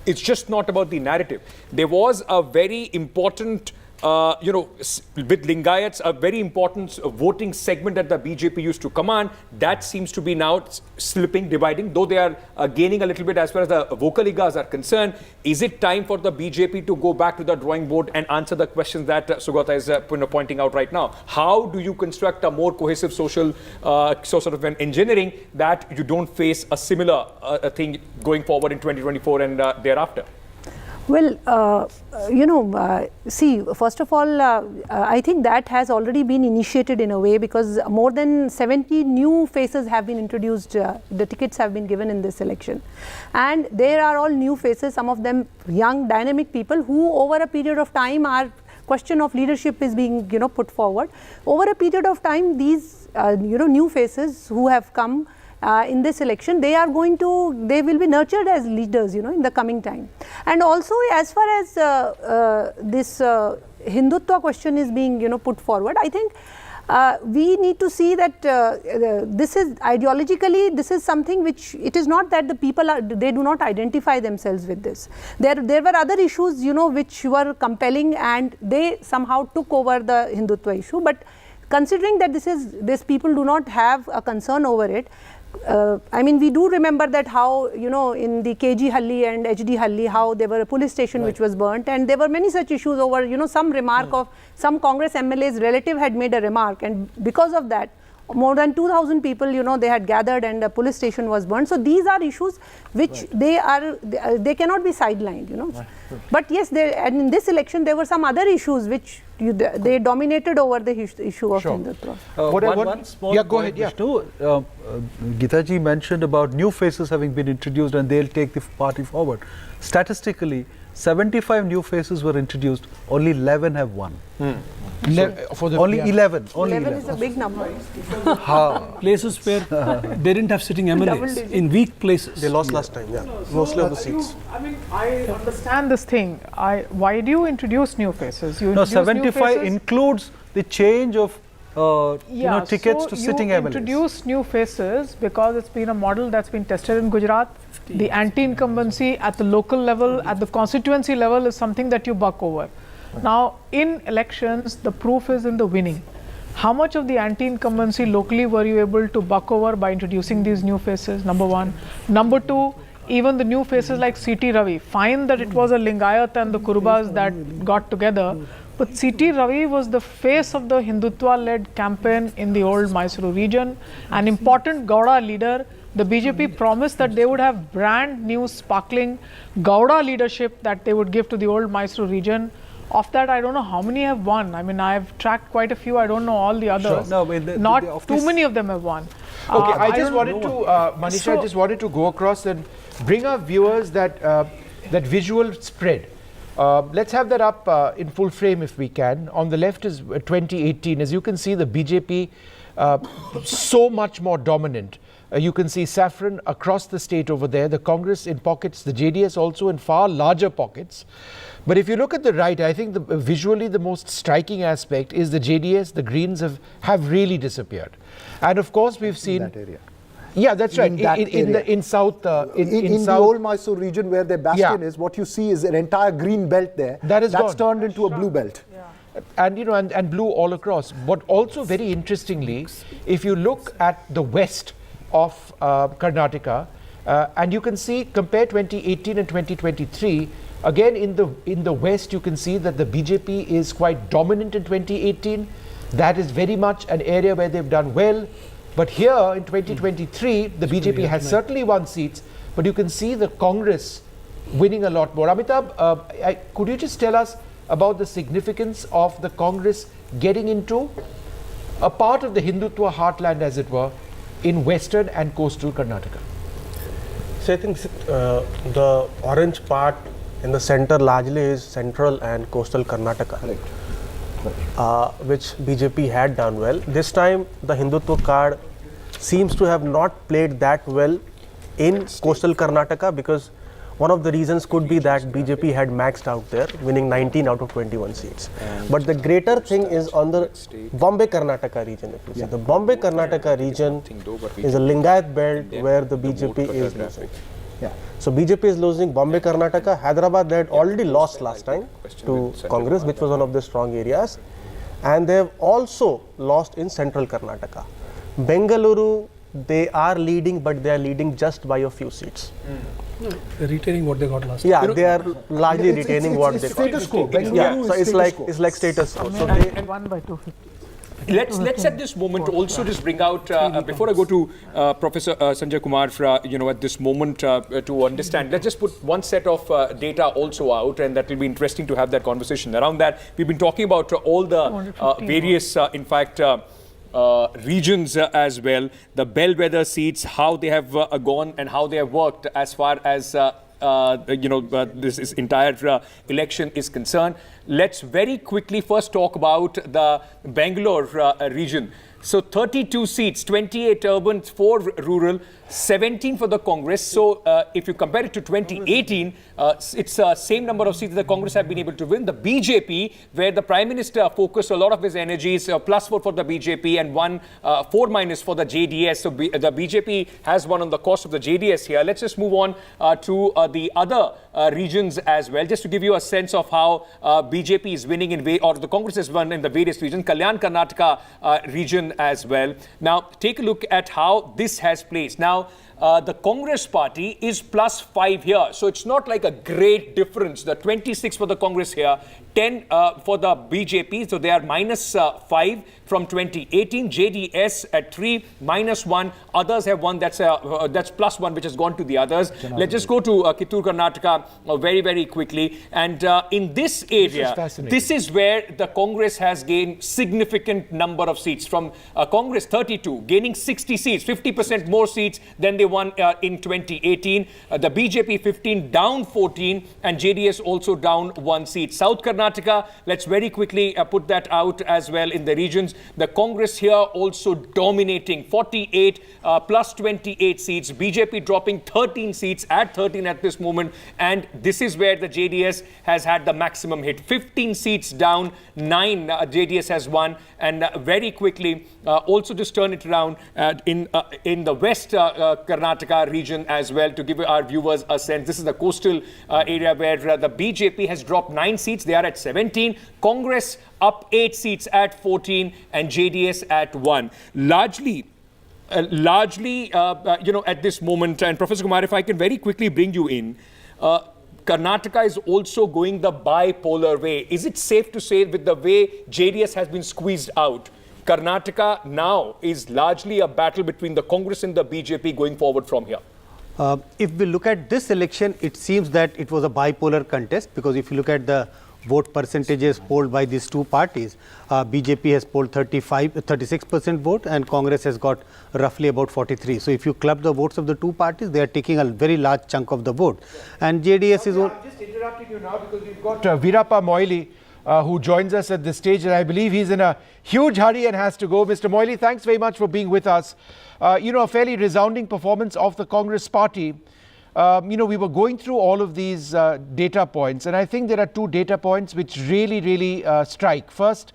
it's just not about the narrative. There was a very important, with Lingayats, a very important voting segment that the BJP used to command. That seems to be now slipping, dividing, though they are gaining a little bit as far as the Vocaligas are concerned. Is it time for the BJP to go back to the drawing board and answer the questions that Sugata is pointing out right now? How do you construct a more cohesive social sort of an engineering that you don't face a similar thing going forward in 2024 and thereafter? Well, see, first of all, I think that has already been initiated in a way, because more than 70 new faces have been introduced. The tickets have been given in this election. And there are all new faces, some of them young, dynamic people who over a period of time are question of leadership is being, put forward. Over a period of time, these, new faces who have come in this election, they will be nurtured as leaders, in the coming time. And also, as far as this Hindutva question is being, put forward, I think we need to see that this is ideologically, this is something which, it is not that the people they do not identify themselves with this. There were other issues, which were compelling, and they somehow took over the Hindutva issue. But considering that these people do not have a concern over it, I mean, we do remember that how, in the KG Halli and HD Halli, how there were a police station which was burnt, and there were many such issues over, some remark of some Congress MLA's relative had made a remark, and because of that, more than 2,000 people, they had gathered and a police station was burnt. So these are issues which they cannot be sidelined, But yes, and in this election, there were some other issues which they dominated over the issue of Hindutva. One small go ahead. Geeta ji mentioned about new faces having been introduced and they'll take the party forward. Statistically, 75 new faces were introduced, only 11 have won. Only 11. Only 11 is a big number. Places where they didn't have sitting MLAs, in weak places. They lost last time, mostly of the seats. I understand this thing. Why do you introduce new faces? No, 75 includes the change of tickets to sitting MLAs. You introduce new faces because it's been a model that's been tested in Gujarat. The anti-incumbency at the local level, at the constituency level, is something that you buck over. Now, in elections, the proof is in the winning. How much of the anti-incumbency locally were you able to buck over by introducing these new faces? Number one. Number two, even the new faces like C.T. Ravi, fine that it was a Lingayat and the Kurubas that got together, but C.T. Ravi was the face of the Hindutva-led campaign in the old Mysuru region, an important Gowda leader. The BJP promised that they would have brand new, sparkling Gowda leadership that they would give to the old Mysuru region. Of that, I don't know how many have won. I mean, I've tracked quite a few. I don't know all the others. Sure. No, not too many of them have won. Okay, I just wanted to, Manisha, I just wanted to go across and bring our viewers that visual spread. Let's have that up in full frame if we can. On the left is 2018. As you can see, the BJP so much more dominant. You can see saffron across the state over there, the Congress in pockets, the JDS also in far larger pockets. But if you look at the right, I think visually the most striking aspect is the JDS, the Greens have really disappeared. And of course we've seen... In that area. Yeah, that's right. In South... in the old Mysore region where the bastion is, what you see is an entire green belt there. That's turned into a blue belt. And and blue all across. But also very interestingly, if you look at the west of Karnataka, and you can see, compare 2018 and 2023, again in the west you can see that the BJP is quite dominant in 2018. That is very much an area where they've done well. But here in 2023, the BJP has certainly won seats, but you can see the Congress winning a lot more. Amitabh, could you just tell us about the significance of the Congress getting into a part of the Hindutva heartland, as it were, in western and coastal Karnataka? So I think the orange part in the center largely is central and coastal Karnataka, which BJP had done well. This time the Hindutva card seems to have not played that well in coastal Karnataka, because one of the reasons could be that BJP had maxed out there, winning 19 out of 21 seats. But the greater thing is on the Bombay Karnataka region. If you see, the Bombay Karnataka region is a Lingayat belt where the BJP is losing. So BJP is losing Bombay Karnataka. Hyderabad, they had already lost last time to Congress, which was one of the strong areas. And they have also lost in central Karnataka. Bengaluru, they are leading, but they are leading just by a few seats. They're retaining what they got last time. Yeah, they are largely retaining what they got. Status quo. Yeah, so it's like status quo. So they won by 250. Let's at this moment also just bring out before I go to Professor Sanjay Kumar at this moment to understand. Let's just put one set of data also out, and that will be interesting to have that conversation around that. We've been talking about all the various, in fact, regions as well, the bellwether seats, how they have gone and how they have worked as far as this entire election is concerned. Let's very quickly first talk about the Bangalore region. So 32 seats, 28 urban, 4 rural, 17 for the Congress. So if you compare it to 2018, it's the same number of seats that the Congress have been able to win. The BJP, where the Prime Minister focused a lot of his energies, +4 for the BJP and 4- for the JDS. So the BJP has won on the cost of the JDS here. Let's just move on to the other regions as well, just to give you a sense of how BJP is winning or the Congress has won in the various regions. Kalyan Karnataka region as well. Now, take a look at how this has placed. Now, the Congress party is +5 here. So it's not like a great difference. The 26 for the Congress here, 10 for the BJP. So they are -5 from 2018. JDS at 3, -1. Others have won. That's +1, which has gone to the others. Let's just go to Kittur, Karnataka very, very quickly. And in this area, this is where the Congress has gained significant number of seats. From Congress 32, gaining 60 seats, 50% more seats than they won in 2018. The BJP 15, down 14, and JDS also down 1 seat. South Karnataka, let's very quickly put that out as well in the regions. The Congress here also dominating, 48 plus 28 seats. BJP dropping 13 seats at 13 at this moment. And this is where the JDS has had the maximum hit. 15 seats down, 9 JDS has won. And very quickly, also just turn it around in the West Karnataka region as well, to give our viewers a sense. This is the coastal area where the BJP has dropped 9 seats. They are at 17. Congress up 8 seats at 14 and JDS at 1. Largely, at this moment, and Professor Kumar, if I can very quickly bring you in, Karnataka is also going the bipolar way. Is it safe to say, with the way JDS has been squeezed out, Karnataka now is largely a battle between the Congress and the BJP going forward from here? If we look at this election, it seems that it was a bipolar contest, because if you look at the vote percentages polled by these two parties, BJP has polled 36% vote and Congress has got roughly about 43. So if you club the votes of the two parties, they are taking a very large chunk of the vote. And JDS is... I've just interrupted you now because we've got Veerappa Moily who joins us at this stage, and I believe he's in a huge hurry and has to go. Mr. Moily, thanks very much for being with us. A fairly resounding performance of the Congress party. We were going through all of these data points, and I think there are 2 data points which really strike. First,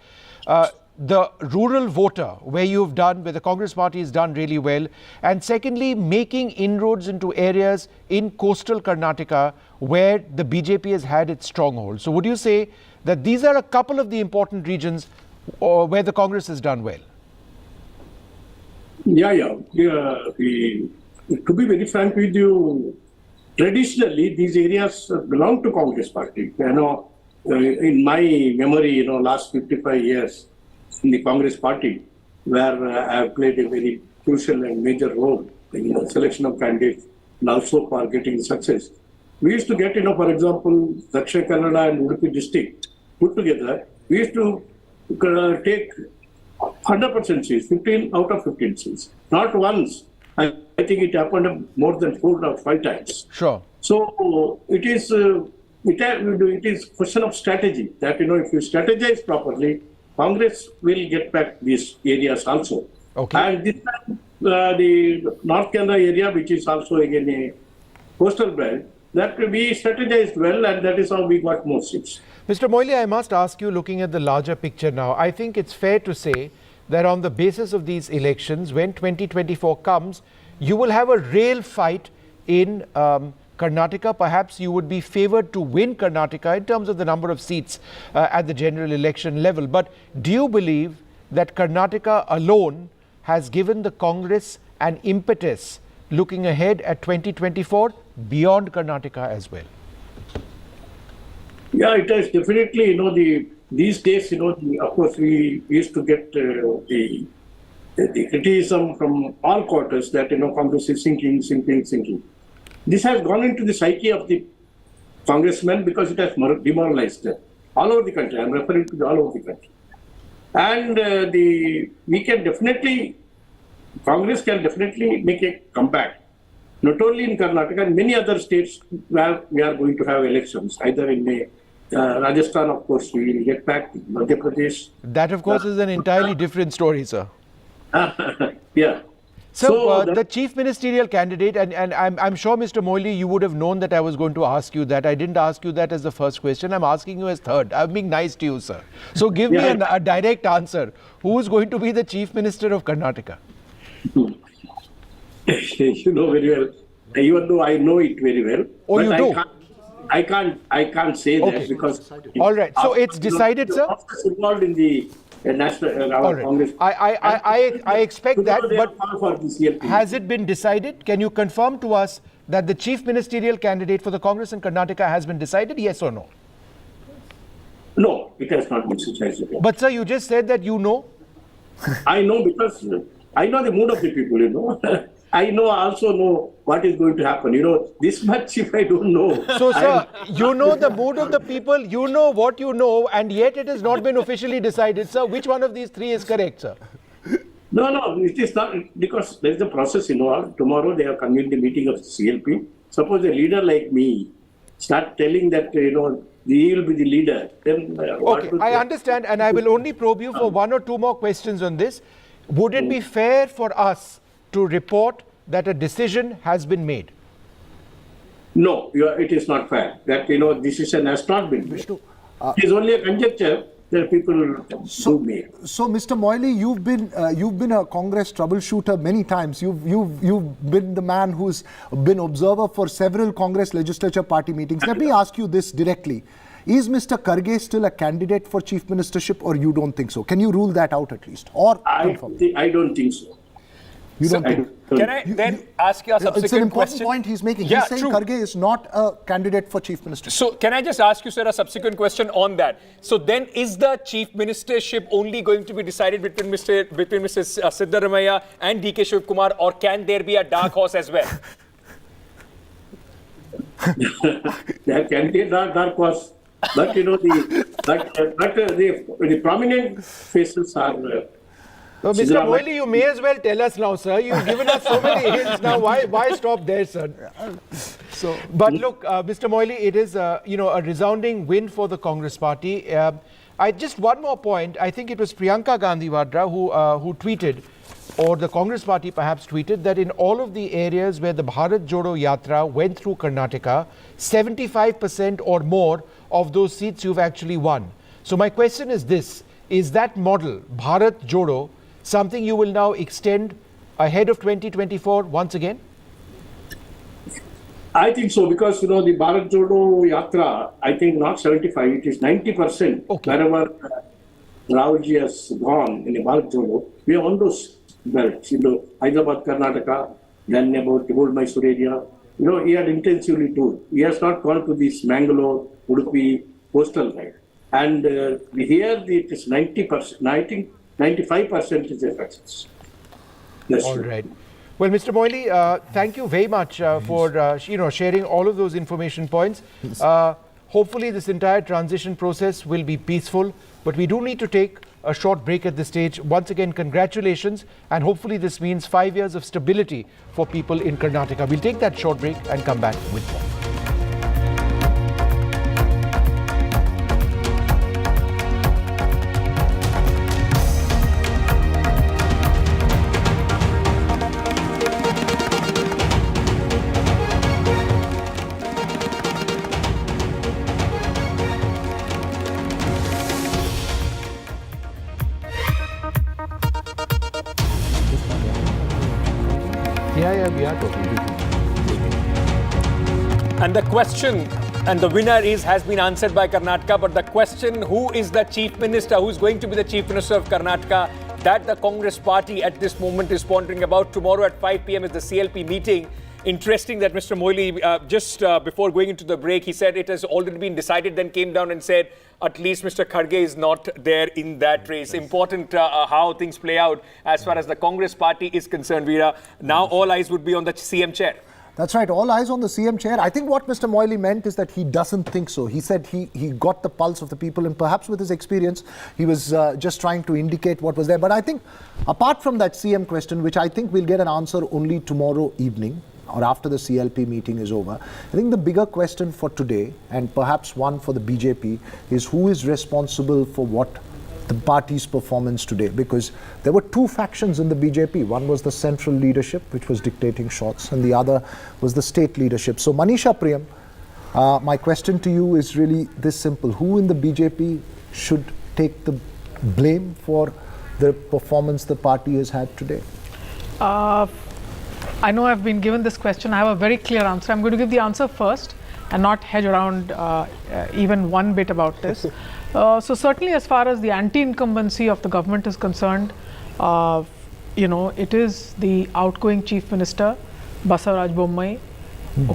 the rural voter, where the Congress party has done really well. And secondly, making inroads into areas in coastal Karnataka where the BJP has had its stronghold. So would you say that these are a couple of the important regions where the Congress has done well? To be very frank with you, traditionally these areas belong to Congress party. In my memory, last 55 years in the Congress party, where I have played a very crucial and major role in the selection of candidates and also for getting success. We used to get, for example, Dakshin Kannada and Udupi district put together. We used to take 100% seats, 15 out of 15 seats. Not once. I think it happened more than 4 or 5 times. Sure. So it is question of strategy. That if you strategize properly, Congress will get back these areas also. Okay. And this time, the North Canada area, which is also again a coastal belt, that we strategized well, and that is how we got more seats. Mr. Moily, I must ask you, looking at the larger picture now, I think it's fair to say that on the basis of these elections, when 2024 comes, you will have a real fight in Karnataka. Perhaps you would be favored to win Karnataka in terms of the number of seats at the general election level. But do you believe that Karnataka alone has given the Congress an impetus looking ahead at 2024 beyond Karnataka as well? Yeah, it is definitely, these days, of course, we used to get the criticism from all quarters that, Congress is sinking. This has gone into the psyche of the congressmen because it has demoralized them all over the country. I'm referring to all over the country. And Congress can definitely make a comeback, not only in Karnataka, and many other states where we are going to have elections, either in Rajasthan, of course, we will get back, Madhya Pradesh. That, of course, is an entirely different story, sir. Yeah. So the chief ministerial candidate, and I'm sure, Mr. Moily, you would have known that I was going to ask you that. I didn't ask you that as the first question. I'm asking you as third. I'm being nice to you, sir. So give me a direct answer. Who is going to be the chief minister of Karnataka? You know very well. Even though I know it very well. Oh, but you do? I can't say that because. All right. So it's decided, sir? Involved in the national Congress. I expect that, but has it been decided? Can you confirm to us that the chief ministerial candidate for the Congress in Karnataka has been decided, yes or no? No, it has not been decided. But sir, you just said that you know. I know because I know the mood of the people, I also know what is going to happen. This much if I don't know. So, sir, you know the mood of the people, you know what you know, and yet it has not been officially decided, sir. Which one of these three is correct, sir? No, it is not, because there is a process involved. Tomorrow they have convened the meeting of the CLP. Suppose a leader like me start telling that, he will be the leader, then okay, I understand, and I will only probe you for one or two more questions on this. Would it be fair for us to report that a decision has been made? No, it is not fair. That, decision has not been made. It is only a conjecture that people do make. So, Mr. Moily, you've been a Congress troubleshooter many times. You've been the man who's been observer for several Congress legislature party meetings. Let me ask you this directly. Is Mr. Kharge still a candidate for chief ministership, or you don't think so? Can you rule that out at least? Or I don't think so. You don't think? Can I then ask you a subsequent question? It's an important point he's making. Yeah, he's saying true. Kharge is not a candidate for chief ministership. So can I just ask you, sir, a subsequent question on that? So then is the chief ministership only going to be decided between Mrs. Siddaramaiah and DK Shivkumar, or can there be a dark horse as well? There can be a dark horse. But the prominent faces are. Mr. Moily, you may as well tell us now, sir. You've given us so many hints now. Why stop there, sir? But look, Mr. Moily, it is a resounding win for the Congress party. Just one more point. I think it was Priyanka Gandhi Vadra who tweeted, or the Congress party perhaps tweeted, that in all of the areas where the Bharat Jodo Yatra went through Karnataka, 75% or more of those seats you've actually won. So my question is this: is that model, Bharat Jodo, something you will now extend ahead of 2024 once again? I think so, because the Bharat Jodo Yatra, I think not 75, it is 90%. Okay. Wherever Rahulji has gone in the Bharat Jodo, we have won those belts. Hyderabad, Karnataka, then about the old Mysore area. He had intensively toured. He has not gone to this Mangalore, Udupi coastal line. And here it is 90%, I think 95% is a success. That's all true. right. Well, Mr. Moily, thank you very much for sharing all of those information points. Hopefully, this entire transition process will be peaceful, but we do need to take a short break at this stage. Once again, congratulations, and hopefully this means 5 years of stability for people in Karnataka. We'll take that short break and come back with more. we are totally. And the question, and the winner has been answered by Karnataka, but the question, who is the chief minister, who is going to be the chief minister of Karnataka, that the Congress party at this moment is pondering about. Tomorrow at 5 p.m. is the CLP meeting. Interesting that Mr. Moily, just before going into the break, he said it has already been decided, then came down and said at least Mr. Kharge is not there in that race. Important how things play out as far as the Congress party is concerned, Veera. Now all eyes would be on the CM chair. That's right, all eyes on the CM chair. I think what Mr. Moily meant is that he doesn't think so. He said he got the pulse of the people, and perhaps with his experience, he was just trying to indicate what was there. But I think apart from that CM question, which I think we'll get an answer only tomorrow evening, or after the CLP meeting is over, I think the bigger question for today, and perhaps one for the BJP, is who is responsible for what the party's performance today, because there were two factions in the BJP. One was the central leadership, which was dictating shots, and the other was the state leadership. So Manisha Priyam, my question to you is really this simple. Who in the BJP should take the blame for the performance the party has had today? I know I've been given this question. I have a very clear answer. I'm going to give the answer first and not hedge around even one bit about this. So certainly as far as the anti-incumbency of the government is concerned, it is the outgoing Chief Minister, Basavaraj Bommai,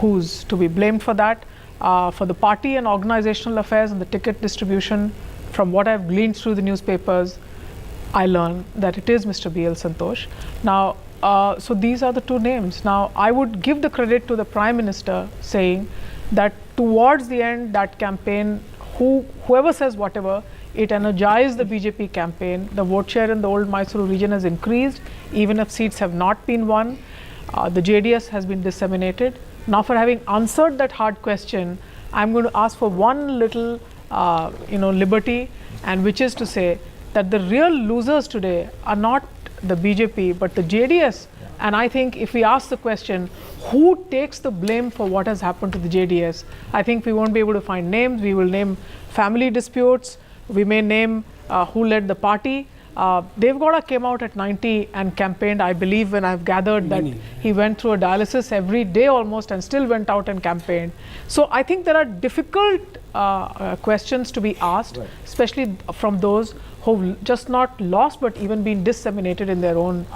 who's to be blamed for that. For the party and organizational affairs and the ticket distribution, from what I've gleaned through the newspapers, I learned that it is Mr. B.L. Santosh. Now, so these are the two names. Now, I would give the credit to the Prime Minister, saying that towards the end, that campaign, whoever says whatever, it energized the BJP campaign. The vote share in the old Mysuru region has increased, even if seats have not been won. The JDS has been disseminated. Now, for having answered that hard question, I'm going to ask for one little, liberty, and which is to say that the real losers today are not the BJP, but the JDS. And I think if we ask the question, who takes the blame for what has happened to the JDS, I think we won't be able to find names. We will name family disputes. We may name who led the party. Devgowda came out at 90 and campaigned. I believe, when I've gathered, that he went through a dialysis every day almost and still went out and campaigned. So I think there are difficult questions to be asked, especially from those who've just not lost but even been disseminated in their own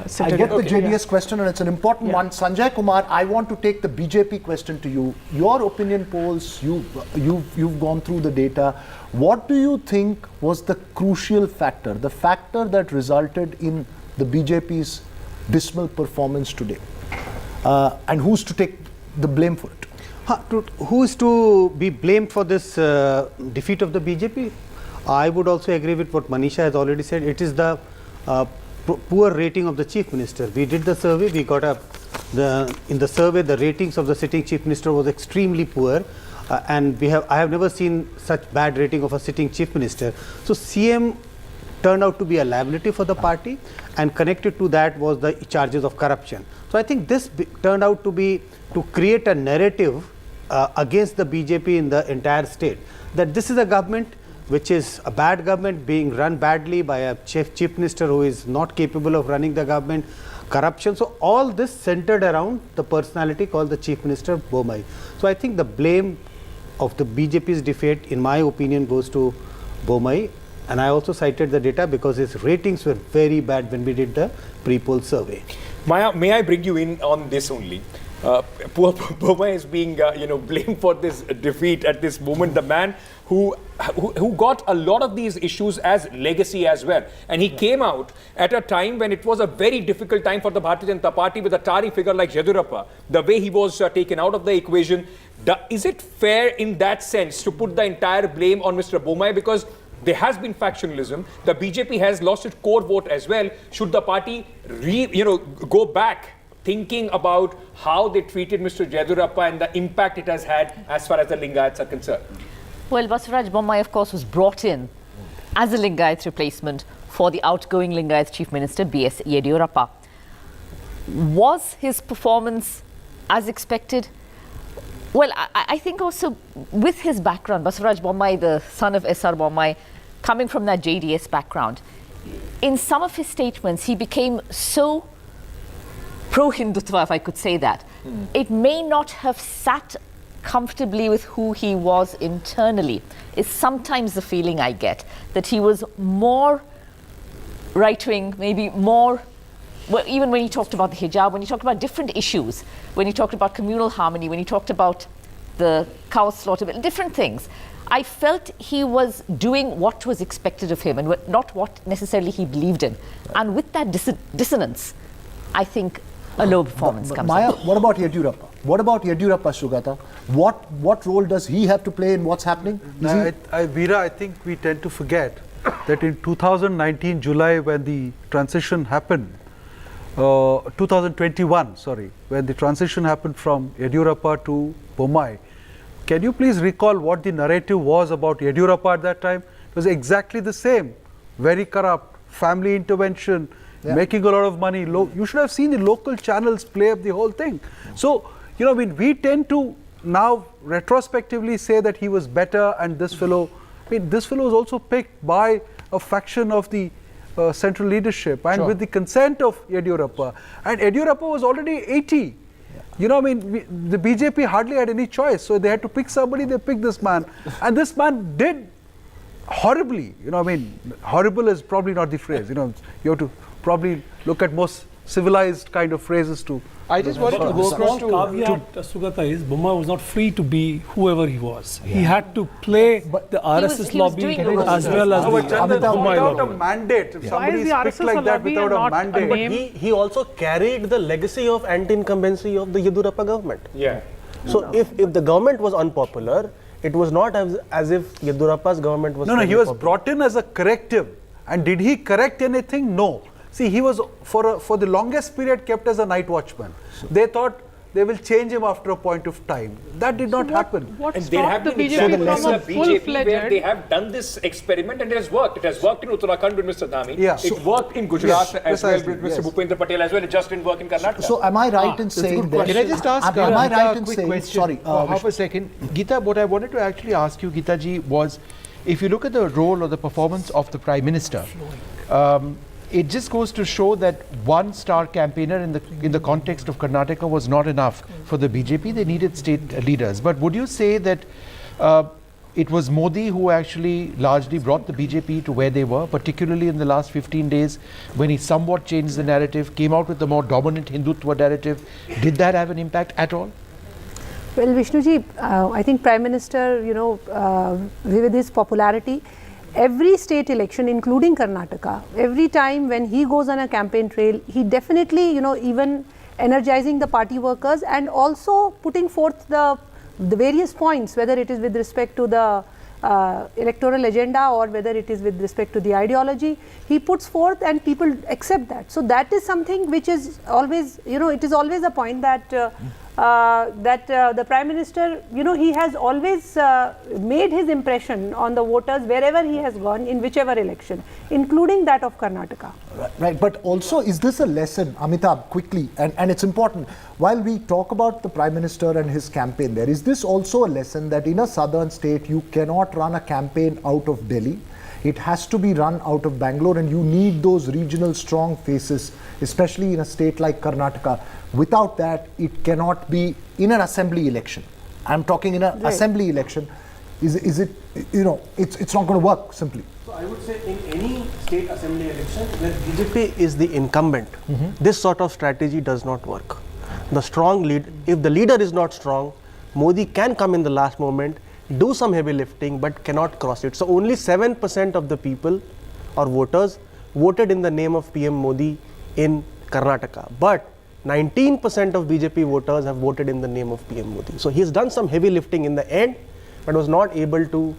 city. I get the JDS question, and it's an important one. Sanjay Kumar, I want to take the BJP question to you. Your opinion polls, you've gone through the data. What do you think was the crucial factor, the factor that resulted in the BJP's dismal performance today? And who's to take the blame for it? Who is to be blamed for this defeat of the BJP? I would also agree with what Manisha has already said. It is the poor rating of the Chief Minister. We did the survey. We got in the survey, the ratings of the sitting Chief Minister was extremely poor. And I have never seen such bad rating of a sitting Chief Minister. So CM turned out to be a liability for the party, and connected to that was the charges of corruption. So I think this turned out to be to create a narrative against the BJP in the entire state, that this is a government which is a bad government being run badly by a chief minister who is not capable of running the government, corruption. So all this centered around the personality called the Chief Minister Bommai. So I think the blame of the BJP's defeat, in my opinion, goes to Bommai. And I also cited the data because his ratings were very bad when we did the pre-poll survey. Maya, may I bring you in on this only? Poor Bommai is being blamed for this defeat at this moment. The man who got a lot of these issues as legacy as well. And he came out at a time when it was a very difficult time for the Bharatiya Janata Party with a Tari figure like Yediyurappa. The way he was taken out of the equation. Is it fair in that sense to put the entire blame on Mr. Bommai? Because there has been factionalism. The BJP has lost its core vote as well. Should the party go back thinking about how they treated Mr. Yediyurappa and the impact it has had as far as the Lingayats are concerned? Well, Basavaraj Bommai, of course, was brought in as a Lingayat replacement for the outgoing Lingayat Chief Minister, B.S. Yediyurappa. Was his performance as expected? Well, I think also with his background, Basavaraj Bommai, the son of S.R. Bommai, coming from that JDS background, in some of his statements, he became so pro-Hindutva, if I could say that, it may not have sat comfortably with who he was internally, is sometimes the feeling I get, that he was more right-wing, maybe more, well, even when he talked about the hijab, when he talked about different issues, when he talked about communal harmony, when he talked about the cow slaughter, different things, I felt he was doing what was expected of him and not what necessarily he believed in. And with that dissonance, I think a low performance comes Maya, up. what about Yediyurappa? What about Yediyurappa, Sugata? What role does he have to play in what's happening? Veera, I think we tend to forget that in 2019 July, when the transition happened, 2021, sorry, when the transition happened from Yediyurappa to Bommai, can you please recall what the narrative was about Yediyurappa at that time? It was exactly the same. Very corrupt, family intervention, making a lot of money. You should have seen the local channels play up the whole thing. So, you know, I mean, we tend to now retrospectively say that he was better, and this fellow, I mean, this fellow was also picked by a faction of the central leadership and with the consent of Yediyurappa. And Yediyurappa was already 80. You know, I mean, the BJP hardly had any choice. So they had to pick somebody, they picked this man. And this man did horribly. You know, I mean, horrible is probably not the phrase. You know, you have to probably look at most civilized kind of phrases to. I just wanted to go across to Sugata is Bommai was not free to be whoever he was. He had to play the RSS lobby as well as the Bommai without lobby. A mandate. If somebody is picked like that without a mandate. But he also carried the legacy of anti-incumbency of the Yediyurappa government. Yeah. So if the government was unpopular, it was not as if Yediyurappa's government was. No, he was brought in as a corrective. And did he correct anything? No. See, he was for the longest period kept as a night watchman. They thought they will change him after a point of time. That did not happen. What and there have stopped been the BJP examples from a of BJP where they full-fledged? have done this experiment and it has worked. It has worked in Uttarakhand with Mr. Dhami. Yeah. It worked in Gujarat as well precisely, with Mr. Bhupendra Patel as well. It just didn't work in Karnataka. So am I right in saying that? Can I just ask am I right in quick saying, question? sorry, Half a second. Geeta, what I wanted to actually ask you, Geeta ji, was if you look at the role or the performance of the Prime Minister, it just goes to show that one star campaigner in the context of Karnataka was not enough for the BJP. They needed state leaders. But would you say that it was Modi who actually largely brought the BJP to where they were, particularly in the last 15 days when he somewhat changed the narrative, came out with the more dominant Hindutva narrative? Did that have an impact at all? Well, Vishnuji, I think Prime Minister, with his popularity, every state election, including Karnataka, every time when he goes on a campaign trail, he definitely, even energizing the party workers and also putting forth the various points, whether it is with respect to the electoral agenda or whether it is with respect to the ideology, he puts forth and people accept that. So that is something which is always, it is always a point that the Prime Minister, he has always made his impression on the voters wherever he has gone in whichever election, including that of Karnataka. Right, but also is this a lesson, Amitabh, quickly, and it's important, while we talk about the Prime Minister and his campaign there, is this also a lesson that in a southern state you cannot run a campaign out of Delhi? It has to be run out of Bangalore, and you need those regional strong faces, especially in a state like Karnataka. Without that, it cannot be in an assembly election. I'm talking in an assembly election. Is it, it's not going to work simply. So I would say in any state assembly election where BJP is the incumbent, this sort of strategy does not work. The strong lead, if the leader is not strong, Modi can come in the last moment, do some heavy lifting, but cannot cross it. So only 7% of the people or voters voted in the name of PM Modi in Karnataka. But 19% of BJP voters have voted in the name of PM Modi. So he's done some heavy lifting in the end, but was not able to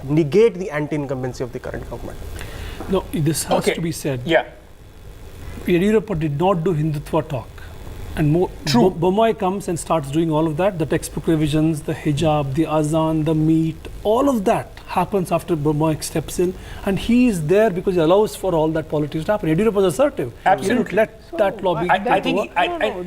negate the anti-incumbency of the current government. No, this has to be said. Yeah. Yediyurappa did not do Hindutva talk. And Bommai comes and starts doing all of that, the textbook revisions, the hijab, the azan, the meat, all of that happens after Bomaik steps in, and he is there because he allows for all that politics to happen. Yadurappa was assertive. Absolutely. He didn't let that lobby. I think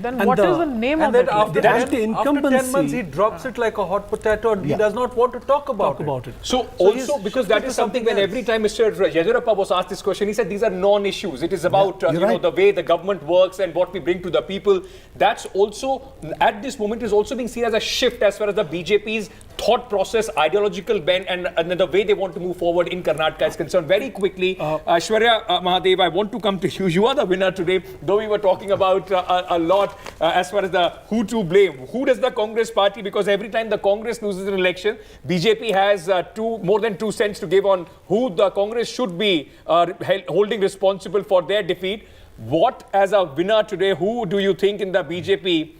then what is the name of it? After That's the 10 incumbency. months, he drops it like a hot potato and he does not want to talk about it. So also, because that is something when every time Mr. Yediyurappa was asked this question, he said these are non-issues. It is about the way the government works and what we bring to the people. That's also, at this moment, is also being seen as a shift as far as the BJP's thought process, ideological bent, and the way they want to move forward in Karnataka is concerned. Very quickly, Aishwarya Mahadev, I want to come to you. You are the winner today, though we were talking about a lot as far as the who to blame. Who does the Congress party? Because every time the Congress loses an election, BJP has more than 2 cents to give on who the Congress should be holding responsible for their defeat. What, as a winner today, who do you think in the BJP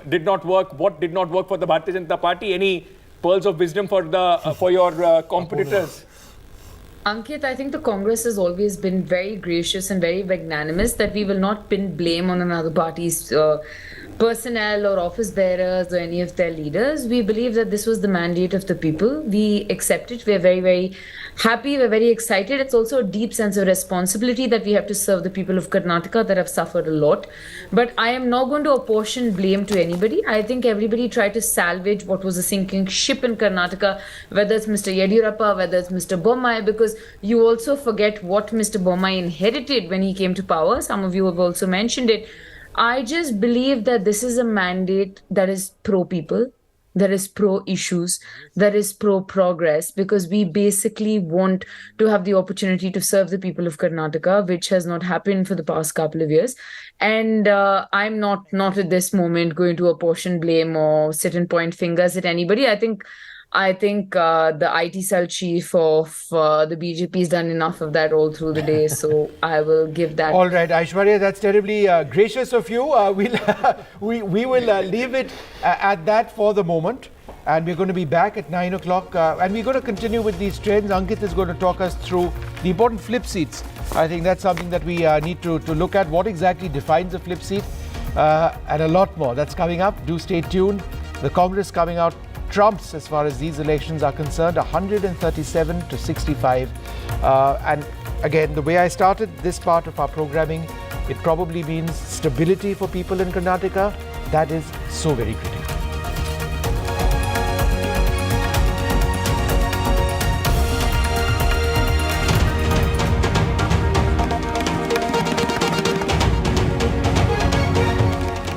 did not work? What did not work for the Bharatiya Janata Party? Any pearls of wisdom for your competitors? Ankit, I think the Congress has always been very gracious and very magnanimous that we will not pin blame on another party's personnel or office bearers or any of their leaders. We believe that this was the mandate of the people. We accept it. We're very, very happy. We're very excited. It's also a deep sense of responsibility that we have to serve the people of Karnataka that have suffered a lot. But I am not going to apportion blame to anybody. I think everybody tried to salvage what was a sinking ship in Karnataka, whether it's Mr. Yediyurappa, whether it's Mr. Bommai, because you also forget what Mr. Bommai inherited when he came to power. Some of you have also mentioned it. I just believe that this is a mandate that is pro-people, that is pro-issues, that is pro-progress, because we basically want to have the opportunity to serve the people of Karnataka, which has not happened for the past couple of years. And I'm not at this moment going to apportion blame or sit and point fingers at anybody. I think the IT cell chief of the BJP has done enough of that all through the day, so I will give that. All right, Aishwarya, that's terribly gracious of you. We will leave it at that for the moment, and we're going to be back at 9 o'clock, and we're going to continue with these trends. Ankit is going to talk us through the important flip seats. I think that's something that we need to look at. What exactly defines a flip seat, and a lot more. That's coming up. Do stay tuned. The Congress coming out trumps as far as these elections are concerned, 137 to 65. And again, the way I started this part of our programming, it probably means stability for people in Karnataka. That is so very critical.